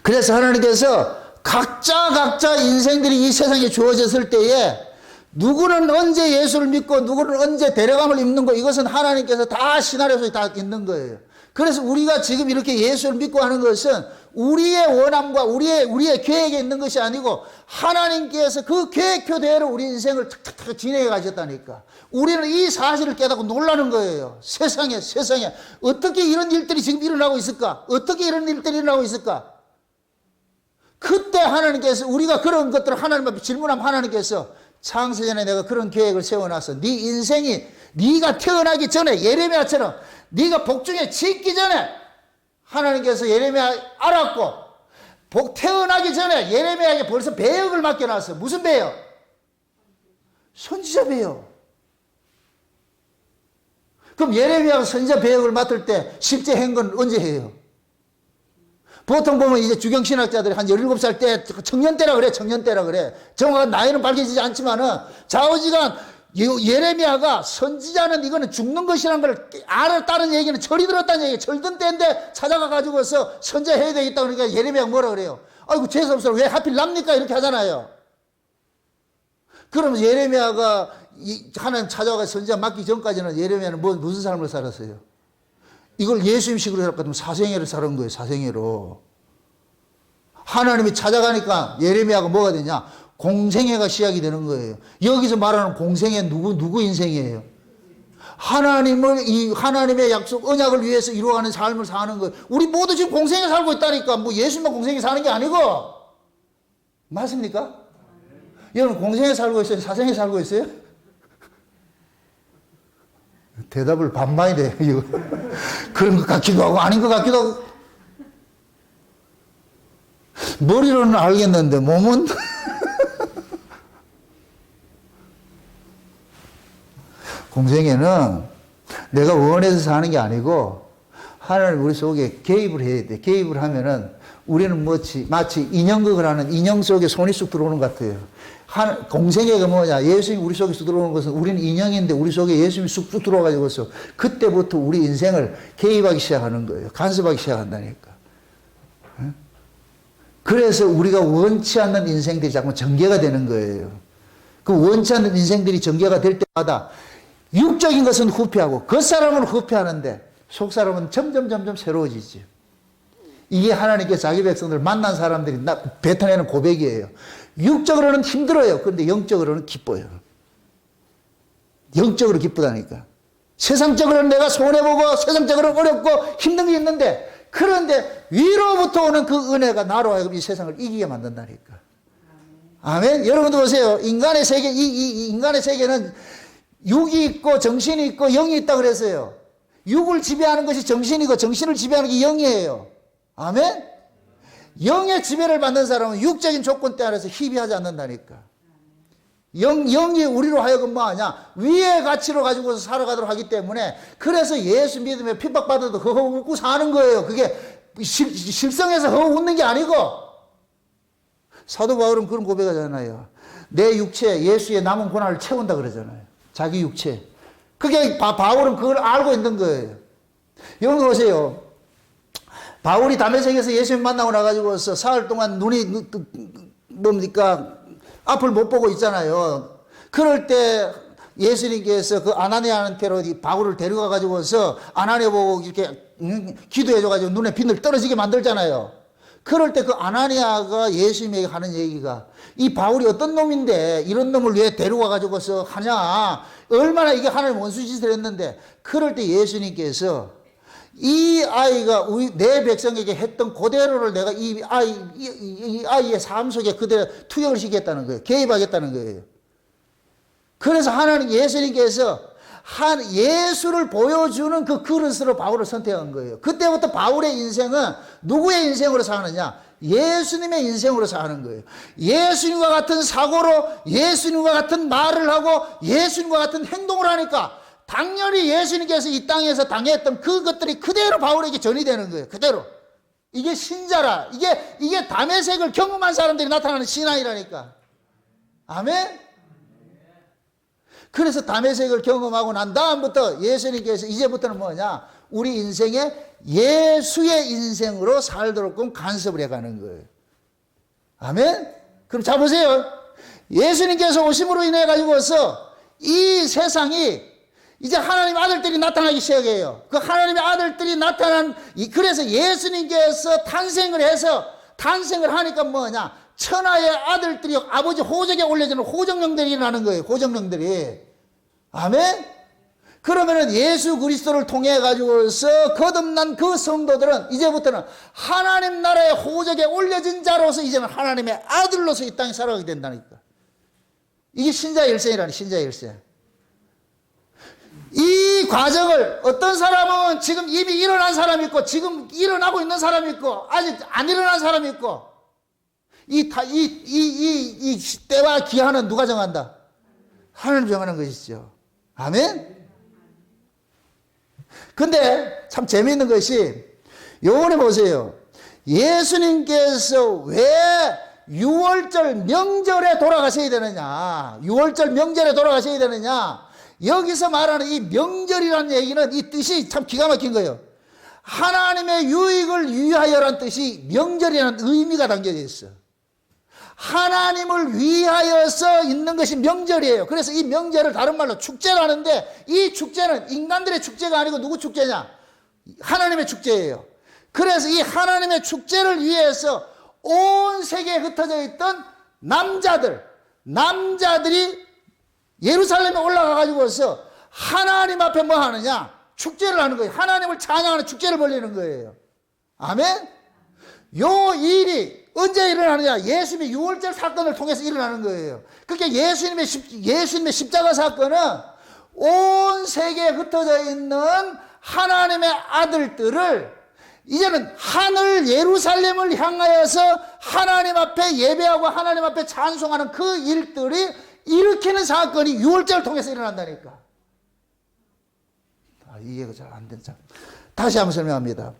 그래서 하나님께서 각자 인생들이 이 세상에 주어졌을 때에 누구는 언제 예수를 믿고 누구는 언제 데려감을 입는 거, 이것은 하나님께서 다 시나리오 속에 다 있는 거예요. 그래서 우리가 지금 이렇게 예수를 믿고 하는 것은 우리의 원함과 우리의 계획에 있는 것이 아니고 하나님께서 그 계획표대로 우리 인생을 탁탁탁 진행해 가셨다니까. 우리는 이 사실을 깨닫고 놀라는 거예요. 세상에 어떻게 이런 일들이 지금 일어나고 있을까? 어떻게 이런 일들이 일어나고 있을까? 그때 하나님께서, 우리가 그런 것들을 하나님 앞에 질문하면 하나님께서 창세전에 내가 그런 계획을 세워놨어. 네 인생이 네가 태어나기 전에, 예레미야처럼 네가 복중에 짓기 전에 하나님께서 예레미야 알았고, 태어나기 전에 예레미야에게 벌써 배역을 맡겨놨어. 무슨 배역? 선지자 배역. 그럼 예레미야가 선지자 배역을 맡을 때 실제 행건 언제 해요? 보통 보면 이제 주경신학자들이 한 17살 때, 청년 때라 그래, 청년 때라 그래. 정확한 나이는 밝혀지지 않지만은, 좌우지간 예레미야가 선지자는 이거는 죽는 것이라는 걸 알았다는 얘기는 철이 들었다는 얘기예요. 철든 때인데 찾아가 가지고서 선지자해야 되겠다 그러니까 예레미야가 뭐라 그래요? 아이고, 재수없어. 왜 하필 납니까? 이렇게 하잖아요. 그러면 예레미야가 하나님 찾아가 선지자 맡기 전까지는 예레미야는 무슨 삶을 살았어요? 이걸 예수님식으로 살았거든요. 사생애를 사는 거예요. 사생애로. 하나님이 찾아가니까 예레미야가 뭐가 되냐? 공생애가 시작이 되는 거예요. 여기서 말하는 공생애 누구 인생이에요? 하나님의 약속, 언약을 위해서 이루어가는 삶을 사는 거예요. 우리 모두 지금 공생애 살고 있다니까. 뭐 예수님만 공생애 사는 게 아니고. 맞습니까? 여러분 공생애 살고 있어요? 사생애 살고 있어요? 대답을 반반이 돼요. 이거. 그런 것 같기도 하고 아닌 것 같기도 하고. 머리로는 알겠는데 몸은 공생애는 내가 원해서 사는 게 아니고 하나님 우리 속에 개입을 해야 돼. 개입을 하면은 우리는 마치 인형극을 하는 인형 속에 손이 쑥 들어오는 것 같아요. 공생애가 뭐냐? 예수님이 우리 속에 쑥 들어오는 것은 우리는 인형인데 우리 속에 예수님이 쑥쑥 들어와가지고서 그때부터 우리 인생을 개입하기 시작하는 거예요. 간섭하기 시작한다니까. 그래서 우리가 원치 않는 인생들이 자꾸 전개가 되는 거예요. 그 원치 않는 인생들이 전개가 될 때마다 육적인 것은 후퇴하고 겉사람은 후퇴하는데 속사람은 점점 새로워지지. 이게 하나님께서 자기 백성들 만난 사람들이 뱉어내는 고백이에요. 육적으로는 힘들어요. 그런데 영적으로는 기뻐요. 영적으로 기쁘다니까. 세상적으로는 내가 손해보고 세상적으로는 어렵고 힘든 게 있는데 그런데 위로부터 오는 그 은혜가 나로 하여금 이 세상을 이기게 만든다니까. 아멘. 여러분도 보세요. 인간의 세계, 이 인간의 세계는 육이 있고 정신이 있고 영이 있다 그랬어요. 육을 지배하는 것이 정신이고 정신을 지배하는 게 영이에요. 아멘. 영의 지배를 받는 사람은 육적인 조건대 안에서 희비하지 않는다니까. 영이 우리로 하여금 뭐하냐? 위의 가치로 가지고서 살아가도록 하기 때문에 그래서 예수 믿으면 핍박받아도 허허 웃고 사는 거예요. 그게 실성에서 허허 웃는 게 아니고. 사도 바울은 그런 고백하잖아요. 내 육체 예수의 남은 고난을 채운다 그러잖아요. 자기 육체. 그게 바울은 그걸 알고 있는 거예요. 여러분 보세요. 바울이 다메섹에서 예수님 만나고 나가지고서 사흘 동안 눈이 뭡니까? 앞을 못 보고 있잖아요. 그럴 때 예수님께서 그 아나니아한테로 바울을 데려가 가지고서 아나니아 보고 이렇게 기도해 줘 가지고 눈에 빛을 떨어지게 만들잖아요. 그럴 때 그 아나니아가 예수님에게 하는 얘기가 이 바울이 어떤 놈인데 이런 놈을 왜 데려와 가지고서 하냐. 얼마나 이게 하나님 원수짓을 했는데 그럴 때 예수님께서 이 아이가 내 백성에게 했던 그대로를 내가 이 아이의 삶 속에 그대로 투영을 시키겠다는 거예요. 개입하겠다는 거예요. 그래서 하나님 예수님께서 예수를 보여주는 그 그릇으로 바울을 선택한 거예요. 그때부터 바울의 인생은 누구의 인생으로 사느냐? 예수님의 인생으로 사는 거예요. 예수님과 같은 사고로 예수님과 같은 말을 하고 예수님과 같은 행동을 하니까 당연히 예수님께서 이 땅에서 당했던 그것들이 그대로 바울에게 전이 되는 거예요. 그대로. 이게 신자라. 이게 다메섹을 경험한 사람들이 나타나는 신앙이라니까. 아멘? 그래서 다메섹을 경험하고 난 다음부터 예수님께서 이제부터는 뭐냐? 우리 인생에 예수의 인생으로 살도록 간섭을 해가는 거예요. 아멘? 그럼 자 보세요. 예수님께서 오심으로 인해 가지고서 이 세상이 이제 하나님의 아들들이 나타나기 시작해요. 그 하나님의 아들들이 그래서 예수님께서 탄생을 하니까 뭐냐? 천하의 아들들이 아버지 호적에 올려지는 호적령들이 일어나는 거예요. 호적령들이. 아멘? 그러면은 예수 그리스도를 통해 가지고서 거듭난 그 성도들은 이제부터는 하나님 나라의 호적에 올려진 자로서 이제는 하나님의 아들로서 이 땅에 살아가게 된다니까. 이게 신자의 일생이라는 신자의 일생. 이 과정을 어떤 사람은 지금 이미 일어난 사람이 있고 지금 일어나고 있는 사람이 있고 아직 안 일어난 사람이 있고 이 때와 기한은 누가 정한다? 하나님 정하는 것이죠. 아멘? 근데 참 재미있는 것이 요번에 보세요. 예수님께서 왜 6월절 명절에 돌아가셔야 되느냐? 6월절 명절에 돌아가셔야 되느냐? 여기서 말하는 이 명절이라는 얘기는 이 뜻이 참 기가 막힌 거예요. 하나님의 유익을 위하여라는 뜻이 명절이라는 의미가 담겨져 있어. 하나님을 위하여서 있는 것이 명절이에요. 그래서 이 명절을 다른 말로 축제를 하는데 이 축제는 인간들의 축제가 아니고 누구 축제냐? 하나님의 축제예요. 그래서 이 하나님의 축제를 위해서 온 세계에 흩어져 있던 남자들이 예루살렘에 올라가 가지고서 하나님 앞에 뭐 하느냐? 축제를 하는 거예요. 하나님을 찬양하는 축제를 벌리는 거예요. 아멘? 요 일이 언제 일어나느냐? 예수님의 6월절 사건을 통해서 일어나는 거예요. 그러니까 예수님의 십자가 사건은 온 세계에 흩어져 있는 하나님의 아들들을 이제는 하늘 예루살렘을 향하여서 하나님 앞에 예배하고 하나님 앞에 찬송하는 그 일들이 일으키는 사건이 6월절을 통해서 일어난다니까. 이해가 잘 안 된다. 다시 한번 설명합니다.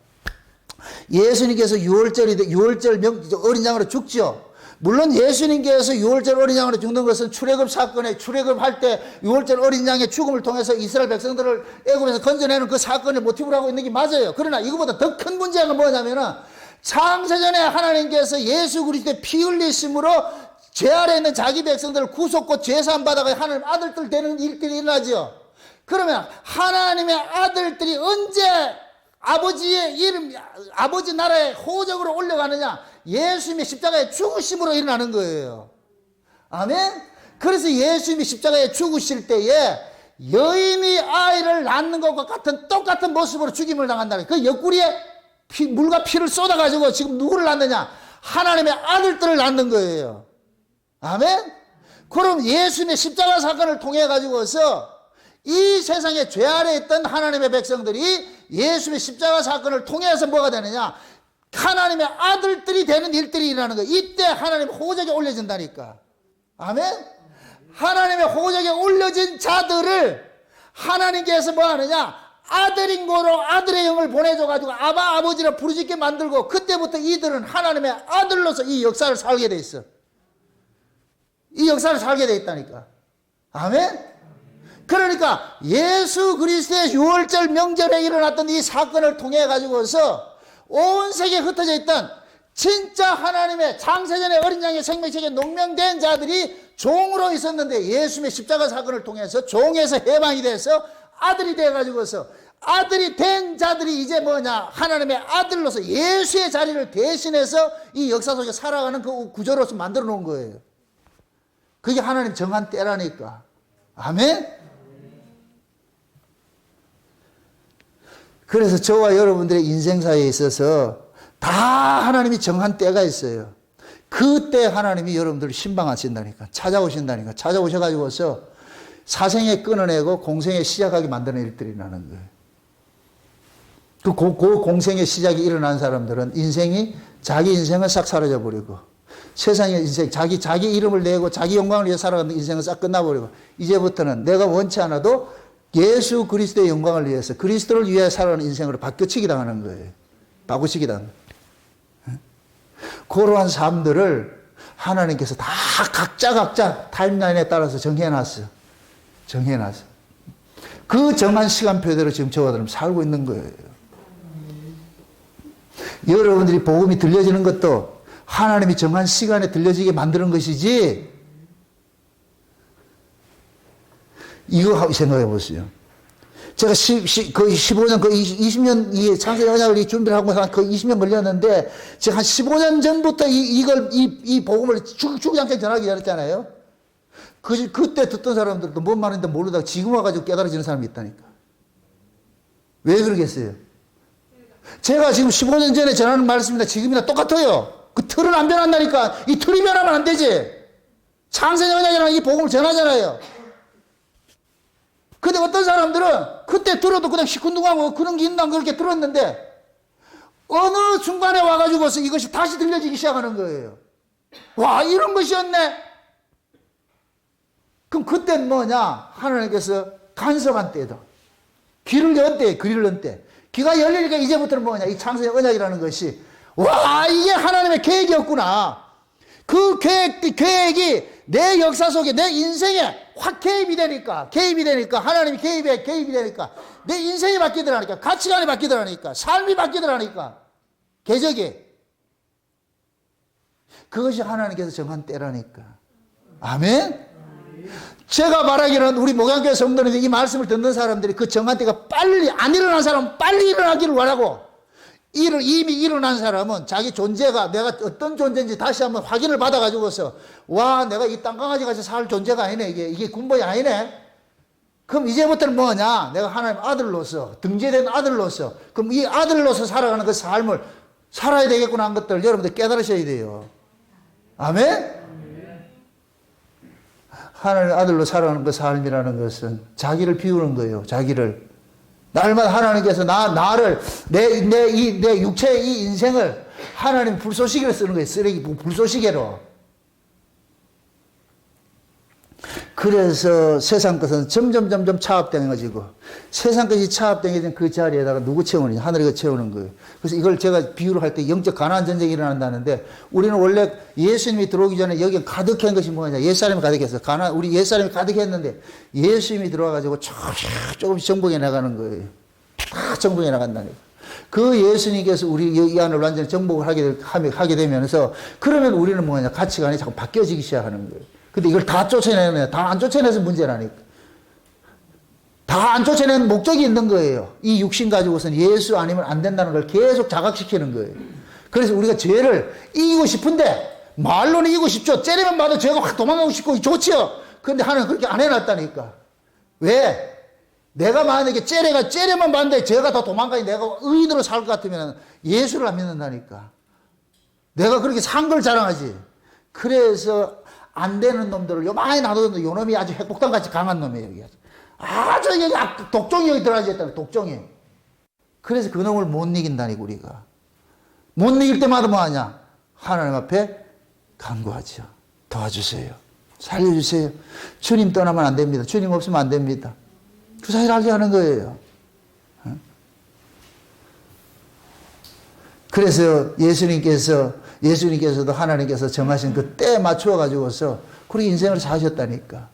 예수님께서 6월절 어린 양으로 죽죠. 물론 예수님께서 6월절 어린 양으로 죽는 것은 출애굽할 때 6월절 어린 양의 죽음을 통해서 이스라엘 백성들을 애굽에서 건져내는 그 사건을 모티브로 하고 있는 게 맞아요. 그러나 이거보다 더 큰 문제가 뭐냐면은 창세전에 하나님께서 예수 그리스도의 피 흘리심으로 죄 아래 있는 자기 백성들을 구속고 죄사함 받아가 하나님 아들들 되는 일들이 일어나죠. 그러면 하나님의 아들들이 언제 아버지의 이름, 아버지 나라의 호적으로 올려가느냐? 예수님의 십자가의 죽으심으로 일어나는 거예요. 아멘? 그래서 예수님이 십자가에 죽으실 때에 여인이 아이를 낳는 것과 같은 똑같은 모습으로 죽임을 당한다. 그 옆구리에 물과 피를 쏟아가지고 지금 누구를 낳느냐? 하나님의 아들들을 낳는 거예요. 아멘? 그럼 예수님의 십자가 사건을 통해 가지고서 이 세상에 죄 아래 있던 하나님의 백성들이 예수님의 십자가 사건을 통해서 뭐가 되느냐? 하나님의 아들들이 되는 일들이 일어나는 거예요. 이때 하나님의 호적에 올려진다니까. 아멘? 하나님의 호적에 올려진 자들을 하나님께서 뭐 하느냐? 아들인 거로 아들의 영을 보내줘가지고 아버지라 부르짖게 만들고 그때부터 이들은 하나님의 아들로서 이 역사를 살게 돼 있어. 이 역사를 살게 돼 있다니까. 아멘? 그러니까 예수 그리스도의 6월절 명절에 일어났던 이 사건을 통해 가지고서 온 세계에 흩어져 있던 진짜 하나님의 창세전의 어린 양의 생명책에 농명된 자들이 종으로 있었는데 예수님의 십자가 사건을 통해서 종에서 해방이 돼서 아들이 돼 가지고서 아들이 된 자들이 이제 뭐냐? 하나님의 아들로서 예수의 자리를 대신해서 이 역사 속에 살아가는 그 구조로서 만들어 놓은 거예요. 그게 하나님 정한 때라니까. 아멘? 그래서 저와 여러분들의 인생사에 있어서 다 하나님이 정한 때가 있어요. 그때 하나님이 여러분들을 신방하신다니까. 찾아오신다니까. 찾아오셔가지고서 사생에 끊어내고 공생에 시작하게 만드는 일들이 일어나는 거예요. 그 공생의 시작이 일어난 사람들은 자기 인생은 싹 사라져버리고 세상의 인생, 자기 이름을 내고 자기 영광을 위해 살아가는 인생은 싹 끝나버리고 이제부터는 내가 원치 않아도 예수 그리스도의 영광을 위해서 그리스도를 위해 살아가는 인생으로 바뀌어치기 당하는 거예요. 바꾸치기 당하는 거예요. 그러한 삶들을 하나님께서 다 각자 타임라인에 따라서 정해놨어. 그 정한 시간표대로 지금 저와 여러분 살고 있는 거예요. 여러분들이 복음이 들려지는 것도 하나님이 정한 시간에 들려지게 만드는 것이지 이거 생각해 보세요. 제가 거의 15년, 거의 20년, 이 창세기 언약을 준비를 하고 거의 20년 걸렸는데, 제가 한 15년 전부터 이 복음을 죽지 않게 전하기 잘했잖아요. 그때 듣던 사람들도 뭔 말인지 모르다가 지금 와가지고 깨달아지는 사람이 있다니까. 왜 그러겠어요? 제가 지금 15년 전에 전하는 말씀이나 지금이나 똑같아요. 그 틀은 안 변한다니까. 이 틀이 변하면 안 되지. 창세기 언약이라는 이 복음을 전하잖아요. 근데 어떤 사람들은 그때 들어도 그냥 시큰둥하고 그런 게 있나 그렇게 들었는데 어느 순간에 와가지고서 이것이 다시 들려지기 시작하는 거예요. 와, 이런 것이었네. 그럼 그때는 뭐냐? 하나님께서 간섭한 때다. 귀를 연 때, 귀를 연 때. 귀가 열리니까 이제부터는 뭐냐? 이 창세기 언약이라는 것이 와, 이게 하나님의 계획이었구나. 그 계획이 내 역사 속에 내 인생에 확 개입이 되니까 하나님이 개입이 되니까 내 인생이 바뀌더라니까, 가치관이 바뀌더라니까, 삶이 바뀌더라니까, 계적이. 그것이 하나님께서 정한 때라니까. 아멘. 제가 말하기는 우리 목양교회 성도님들 이 말씀을 듣는 사람들이 그 정한 때가 빨리 안 일어난 사람은 빨리 일어나기를 원하고, 이미 일어난 사람은 자기 존재가 내가 어떤 존재인지 다시 한번 확인을 받아가지고서 와, 내가 이 땅강아지 같이 살 존재가 아니네. 이게 군번이 아니네. 그럼 이제부터는 뭐냐? 내가 하나님 아들로서, 등재된 아들로서, 그럼 이 아들로서 살아가는 그 삶을 살아야 되겠구나 하는 것들 여러분들 깨달으셔야 돼요. 아멘? 하나님 아들로 살아가는 그 삶이라는 것은 자기를 비우는 거예요. 자기를. 날마다 하나님께서 나를, 내 육체의 이 인생을 하나님 불쏘시개로 쓰는 거예요. 쓰레기, 불쏘시개로. 그래서 세상 것은 점점 차압되어지고, 세상 것이 차압되어진 그 자리에다가 누구 채우느냐? 하늘이 채우는 거예요. 그래서 이걸 제가 비유를 할 때 영적 가나안 전쟁이 일어난다는데, 우리는 원래 예수님이 들어오기 전에 여기 가득한 것이 뭐냐? 옛사람이 가득했어. 우리 옛사람이 가득했는데, 예수님이 들어와가지고 조금씩 정복해 나가는 거예요. 다 정복해 나간다니까. 그 예수님께서 우리 이 안을 완전히 정복을 하게 되면서, 그러면 우리는 뭐냐? 가치관이 자꾸 바뀌어지기 시작하는 거예요. 근데 이걸 다 쫓아내는, 다 안 쫓아내서 문제라니까. 다 안 쫓아내는 목적이 있는 거예요. 이 육신 가지고서는 예수 아니면 안 된다는 걸 계속 자각시키는 거예요. 그래서 우리가 죄를 이기고 싶은데, 말로는 이기고 싶죠. 째리만 봐도 죄가 확 도망가고 싶고 좋지요. 그런데 하나는 그렇게 안 해놨다니까. 왜? 내가 만약에 째려만 봤는데 죄가 더 도망가니 내가 의인으로 살 것 같으면 예수를 안 믿는다니까. 내가 그렇게 산 걸 자랑하지. 그래서 안 되는 놈들을 요만히 놔뒀는데 요 놈이 아주 핵폭탄같이 강한 놈이에요. 여기. 아주 여기 독종이 여기 들어가있다는 독종이. 그래서 그 놈을 못 이긴다니까 우리가. 못 이길 때마다 뭐하냐? 하나님 앞에 간구하죠. 도와주세요. 살려주세요. 주님 떠나면 안 됩니다. 주님 없으면 안 됩니다. 그 사이를 알게 하는 거예요. 그래서 예수님께서도 하나님께서 정하신 그 때에 맞추어 가지고서 그렇게 인생을 사셨다니까.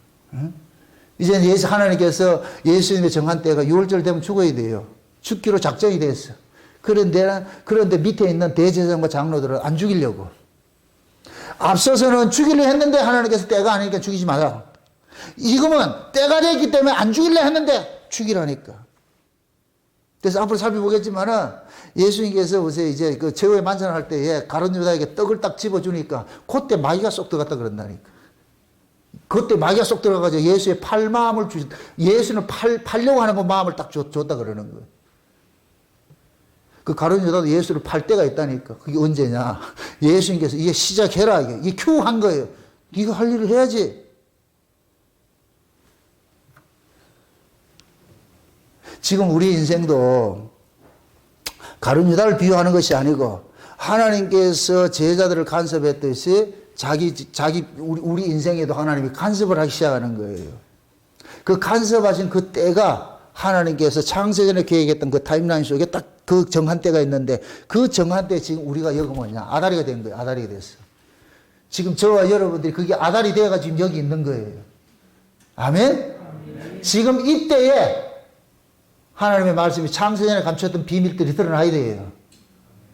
이제 하나님께서 예수님의 정한 때가 6월절 되면 죽어야 돼요. 죽기로 작정이 됐어. 그런데 밑에 있는 대제사장과 장로들을 안 죽이려고. 앞서서는 죽이려 했는데 하나님께서 때가 아니니까 죽이지 마라. 지금은 때가 됐기 때문에 안 죽이려 했는데 죽이라니까. 그래서 앞으로 살펴보겠지만은 예수님께서 보세요. 이제 그 최후의 만찬을 할 때에 가룟 유다에게 떡을 딱 집어주니까 그때 마귀가 쏙 들어갔다 그런다니까. 그때 마귀가 쏙 들어가가지고 예수의 팔마음을 예수는 팔려고 하는 그 마음을 딱 줬다 그러는 거예요. 그 가룟 유다도 예수를 팔 때가 있다니까. 그게 언제냐? 예수님께서 이게 시작해라. 이게 큐 한 거예요. 네가 할 일을 해야지. 지금 우리 인생도 가룟 유다를 비유하는 것이 아니고 하나님께서 제자들을 간섭했듯이 우리 인생에도 하나님이 간섭을 하기 시작하는 거예요. 그 간섭하신 그 때가 하나님께서 창세전에 계획했던 그 타임라인 속에 딱 그 정한 때가 있는데 그 정한 때 지금 우리가 여기 뭐냐? 아다리가 된 거예요. 아다리가 됐어. 지금 저와 여러분들이 그게 아다리 되어가지고 지금 여기 있는 거예요. 아멘? 지금 이때에 하나님의 말씀이 창세전에 감췄던 비밀들이 드러나야 돼요.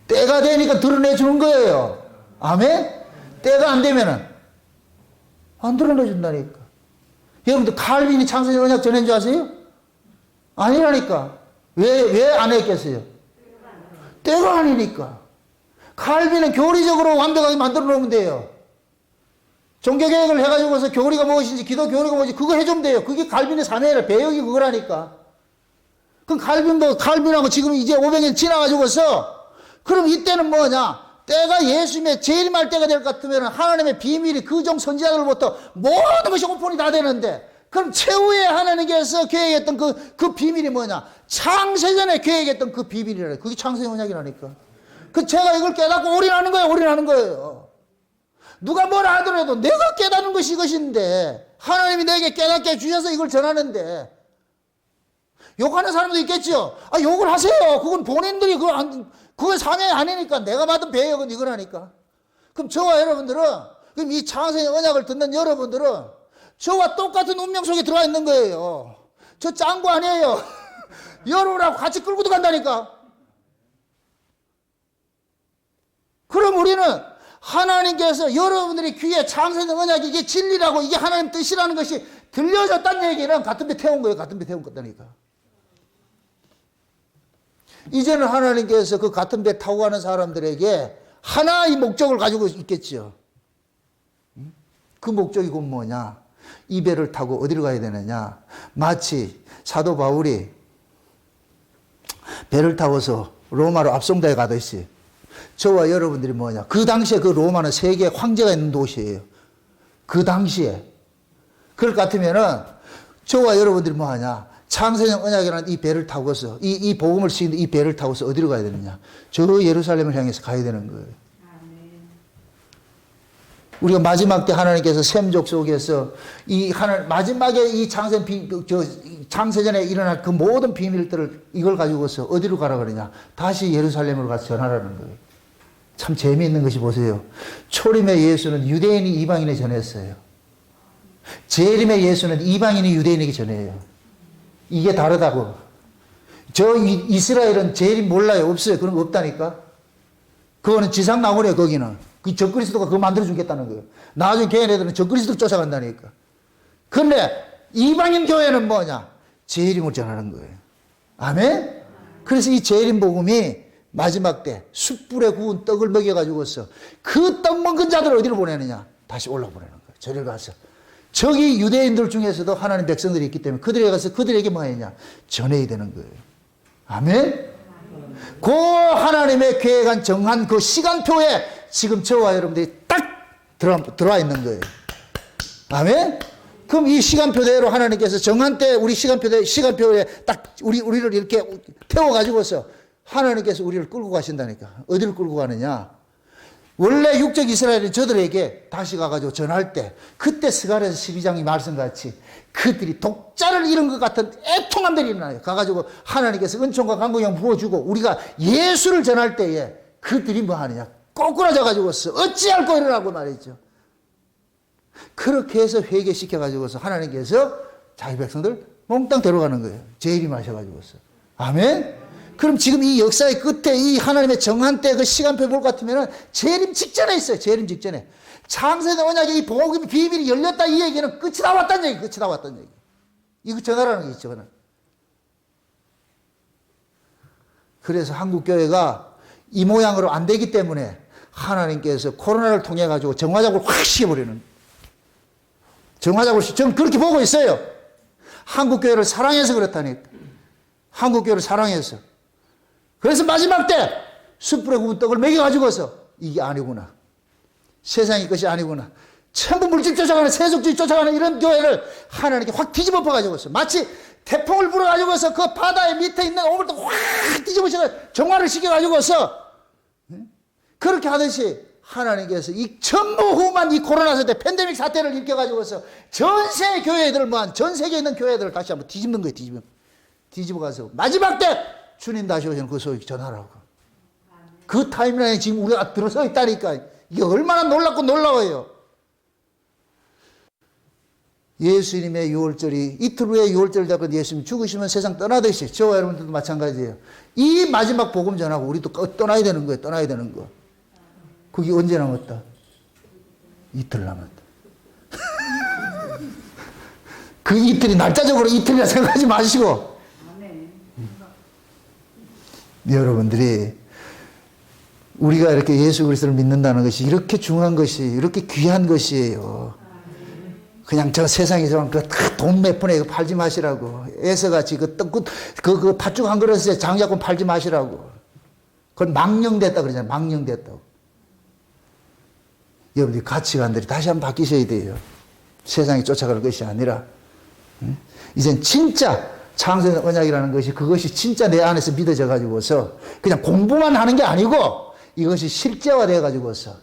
때가 되니까 드러내주는 거예요. 아멘? 때가 안 되면은 안 드러내준다니까. 여러분들 칼빈이 창세기 언약 전한 줄 아세요? 아니라니까. 왜 안 했겠어요? 때가 아니니까. 칼빈은 교리적으로 완벽하게 만들어 놓으면 돼요. 종교개혁을 해가지고서 교리가 무엇인지, 기도 교리가 무엇인지, 그거 해주면 돼요. 그게 칼빈의 사명이라, 배역이 그거라니까. 그럼 칼빈하고 지금 이제 500년 지나가지고서, 그럼 이때는 뭐냐? 때가 예수님의 재림할 때가 될 것 같으면 하나님의 비밀이 그종 선지자들로부터 모든 것이 오픈이 다 되는데, 그럼 최후에 하나님께서 계획했던 그 비밀이 뭐냐? 창세전에 계획했던 그 비밀이라. 그게 창세기 언약이라니까. 제가 이걸 깨닫고 올인하는 거예요, 올인하는 거예요. 누가 뭐라 하더라도 내가 깨닫는 것이 이것인데, 하나님이 내게 깨닫게 주셔서 이걸 전하는데, 욕하는 사람도 있겠죠? 욕을 하세요. 그건 본인들이 그건 사명이 아니니까. 내가 받은 배역은 이거라니까. 그럼 저와 여러분들은, 그럼 이 창세기 언약을 듣는 여러분들은 저와 똑같은 운명 속에 들어가 있는 거예요. 저 짠 거 아니에요. 여러분하고 같이 끌고 들어간다니까. 그럼 우리는 하나님께서 여러분들이 귀에 창세기 언약이 이게 진리라고, 이게 하나님 뜻이라는 것이 들려졌다는 얘기는 같은 배 태운 거예요. 같은 배 태운 거다니까. 이제는 하나님께서 그 같은 배 타고 가는 사람들에게 하나의 목적을 가지고 있겠죠. 그 목적이 곧 뭐냐? 이 배를 타고 어디로 가야 되느냐? 마치 사도 바울이 배를 타고서 로마로 압송다에 가듯이 저와 여러분들이 뭐냐? 그 당시에 그 로마는 세계 황제가 있는 도시예요. 그 당시에. 그럴 것 같으면은 저와 여러분들이 뭐 하냐? 창세기 언약이라는 이 배를 타고서, 이 복음을 쓰는 이 배를 타고서 어디로 가야 되느냐? 저 예루살렘을 향해서 가야 되는 거예요. 우리가 마지막 때 하나님께서 셈족 속에서 마지막에 이 창세전에 일어날 그 모든 비밀들을 이걸 가지고서 어디로 가라 그러냐? 다시 예루살렘으로 가서 전하라는 거예요. 참 재미있는 것이 보세요. 초림의 예수는 유대인이 이방인에 전했어요. 재림의 예수는 이방인이 유대인에게 전해요. 이게 다르다고. 저 이스라엘은 재림 몰라요. 없어요. 그런 거 없다니까. 그거는 지상나무래요. 거기는. 그 적그리스도가 그거 만들어 주겠다는 거예요. 나중에 걔네들은 적그리스도 쫓아간다니까. 그런데 이방인 교회는 뭐냐? 재림을 전하는 거예요. 아멘? 그래서 이 재림 복음이 마지막 때 숯불에 구운 떡을 먹여가지고서 그 떡 먹은 자들을 어디로 보내느냐? 다시 올라보내는 거예요. 저리 가서. 저기 유대인들 중에서도 하나님 백성들이 있기 때문에 그들에게 가서 그들에게 뭐 했냐? 전해야 되는 거예요. 아멘? 그 하나님의 계획한 정한 그 시간표에 지금 저와 여러분들이 딱 들어와 있는 거예요. 아멘? 그럼 이 시간표대로 하나님께서 정한 때 우리 시간표에 딱 우리를 이렇게 태워가지고서 하나님께서 우리를 끌고 가신다니까. 어디를 끌고 가느냐? 원래 육적 이스라엘은 저들에게 다시 가가지고 전할 때, 그때 스가랴서 12장이 말씀같이 그들이 독자를 잃은 것 같은 애통함들이 일어나요. 가가지고 하나님께서 은총과 강구경 부어주고 우리가 예수를 전할 때에 그들이 뭐 하느냐? 꼬꾸라져가지고서 어찌할 거이라고 말했죠. 그렇게 해서 회개시켜가지고서 하나님께서 자기 백성들 몽땅 데려가는 거예요. 재림하셔가지고서. 아멘? 그럼 지금 이 역사의 끝에 이 하나님의 정한 때 그 시간표 볼 것 같으면 재림 직전에 있어요. 재림 직전에. 창세기 언약의 이 복음의 비밀이 열렸다 이 얘기는 끝이 다 왔다는 얘기. 끝이 다 왔다는 얘기. 이거 전하라는 게 있죠. 그는. 그래서 한국교회가 이 모양으로 안 되기 때문에 하나님께서 코로나를 통해 가지고 정화작을 확 시켜버리는. 저는 그렇게 보고 있어요. 한국교회를 사랑해서 그렇다니까. 한국교회를 사랑해서. 그래서 마지막 때 숯불에 구운 떡을 먹여가지고서 이게 아니구나. 세상의 것이 아니구나. 전부 물질 쫓아가는 세속주의 쫓아가는 이런 교회를 하나님께 확 뒤집어 엎어가지고서 마치 태풍을 불어가지고서 그 바다의 밑에 있는 오물도 확 뒤집어서 정화를 시켜가지고서 그렇게 하듯이 하나님께서 이 전무후무한 이 코로나 사태, 팬데믹 사태를 일으켜가지고서 전 세계 교회들을 전 세계에 있는 교회들을 다시 한번 뒤집는 거예요. 뒤집어가서 마지막 때 주님 다시 오시는 그 소식 전하라고. 그 타임라인에 지금 우리가 들어서 있다니까. 이게 얼마나 놀랍고 놀라워요. 예수님의 유월절이 이틀 후에 유월절을 잡고 예수님 죽으시면 세상 떠나듯이 저와 여러분들도 마찬가지예요. 이 마지막 복음 전하고 우리도 떠나야 되는 거예요. 떠나야 되는 거. 그게 언제 남았다? 이틀 남았다. 그 이틀이 날짜적으로 이틀이라 생각하지 마시고 여러분들이 우리가 이렇게 예수 그리스도를 믿는다는 것이 이렇게 중요한 것이 이렇게 귀한 것이에요. 그냥 저 세상에 돈 몇 푼에 팔지 마시라고. 에서같이 그 팥죽 한 그릇에 장작권 팔지 마시라고. 그건 망령됐다 그러잖아요. 망령됐다고. 여러분들 가치관들이 다시 한번 바뀌셔야 돼요. 세상에 쫓아갈 것이 아니라. 이젠 진짜 창세의 언약이라는 것이 그것이 진짜 내 안에서 믿어져 가지고서 그냥 공부만 하는 게 아니고 이것이 실제화되어 가지고서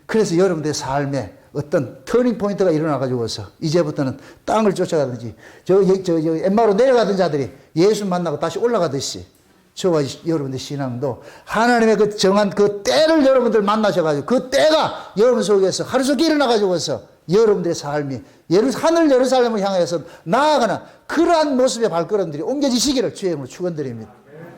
그래서 여러분들의 삶에 어떤 터닝 포인트가 일어나 가지고서 이제부터는 땅을 쫓아가든지 저 엠마로 내려가던 자들이 예수 만나고 다시 올라가듯이 저와 여러분의 신앙도 하나님의 그 정한 그 때를 여러분들 만나셔가지고 그 때가 여러분 속에서 하루속히 일어나가지고서 여러분들의 삶이 하늘 예루살렘을 향해서 나아가는 그러한 모습의 발걸음들이 옮겨지시기를 주의 이름으로 축원드립니다.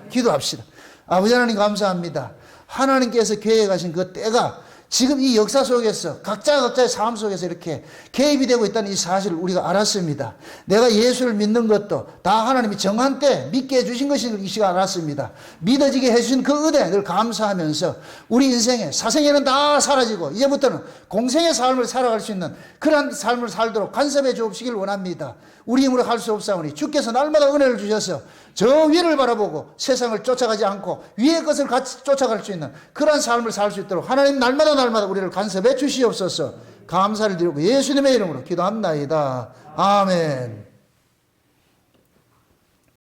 기도합시다. 아버지 하나님 감사합니다. 하나님께서 계획하신 그 때가 지금 이 역사 속에서 각자의 삶 속에서 이렇게 개입이 되고 있다는 이 사실을 우리가 알았습니다. 내가 예수를 믿는 것도 다 하나님이 정한 때 믿게 해주신 것인 이 시간 알았습니다. 믿어지게 해주신 그 은혜를 감사하면서 우리 인생의 사생에는 다 사라지고 이제부터는 공생의 삶을 살아갈 수 있는 그런 삶을 살도록 간섭해 주옵시길 원합니다. 우리 힘으로 할 수 없사오니 주께서 날마다 은혜를 주셔서 저 위를 바라보고 세상을 쫓아가지 않고 위의 것을 같이 쫓아갈 수 있는 그런 삶을 살 수 있도록 하나님 날마다 우리를 간섭해 주시옵소서. 감사를 드리고 예수님의 이름으로 기도합나이다. 아멘.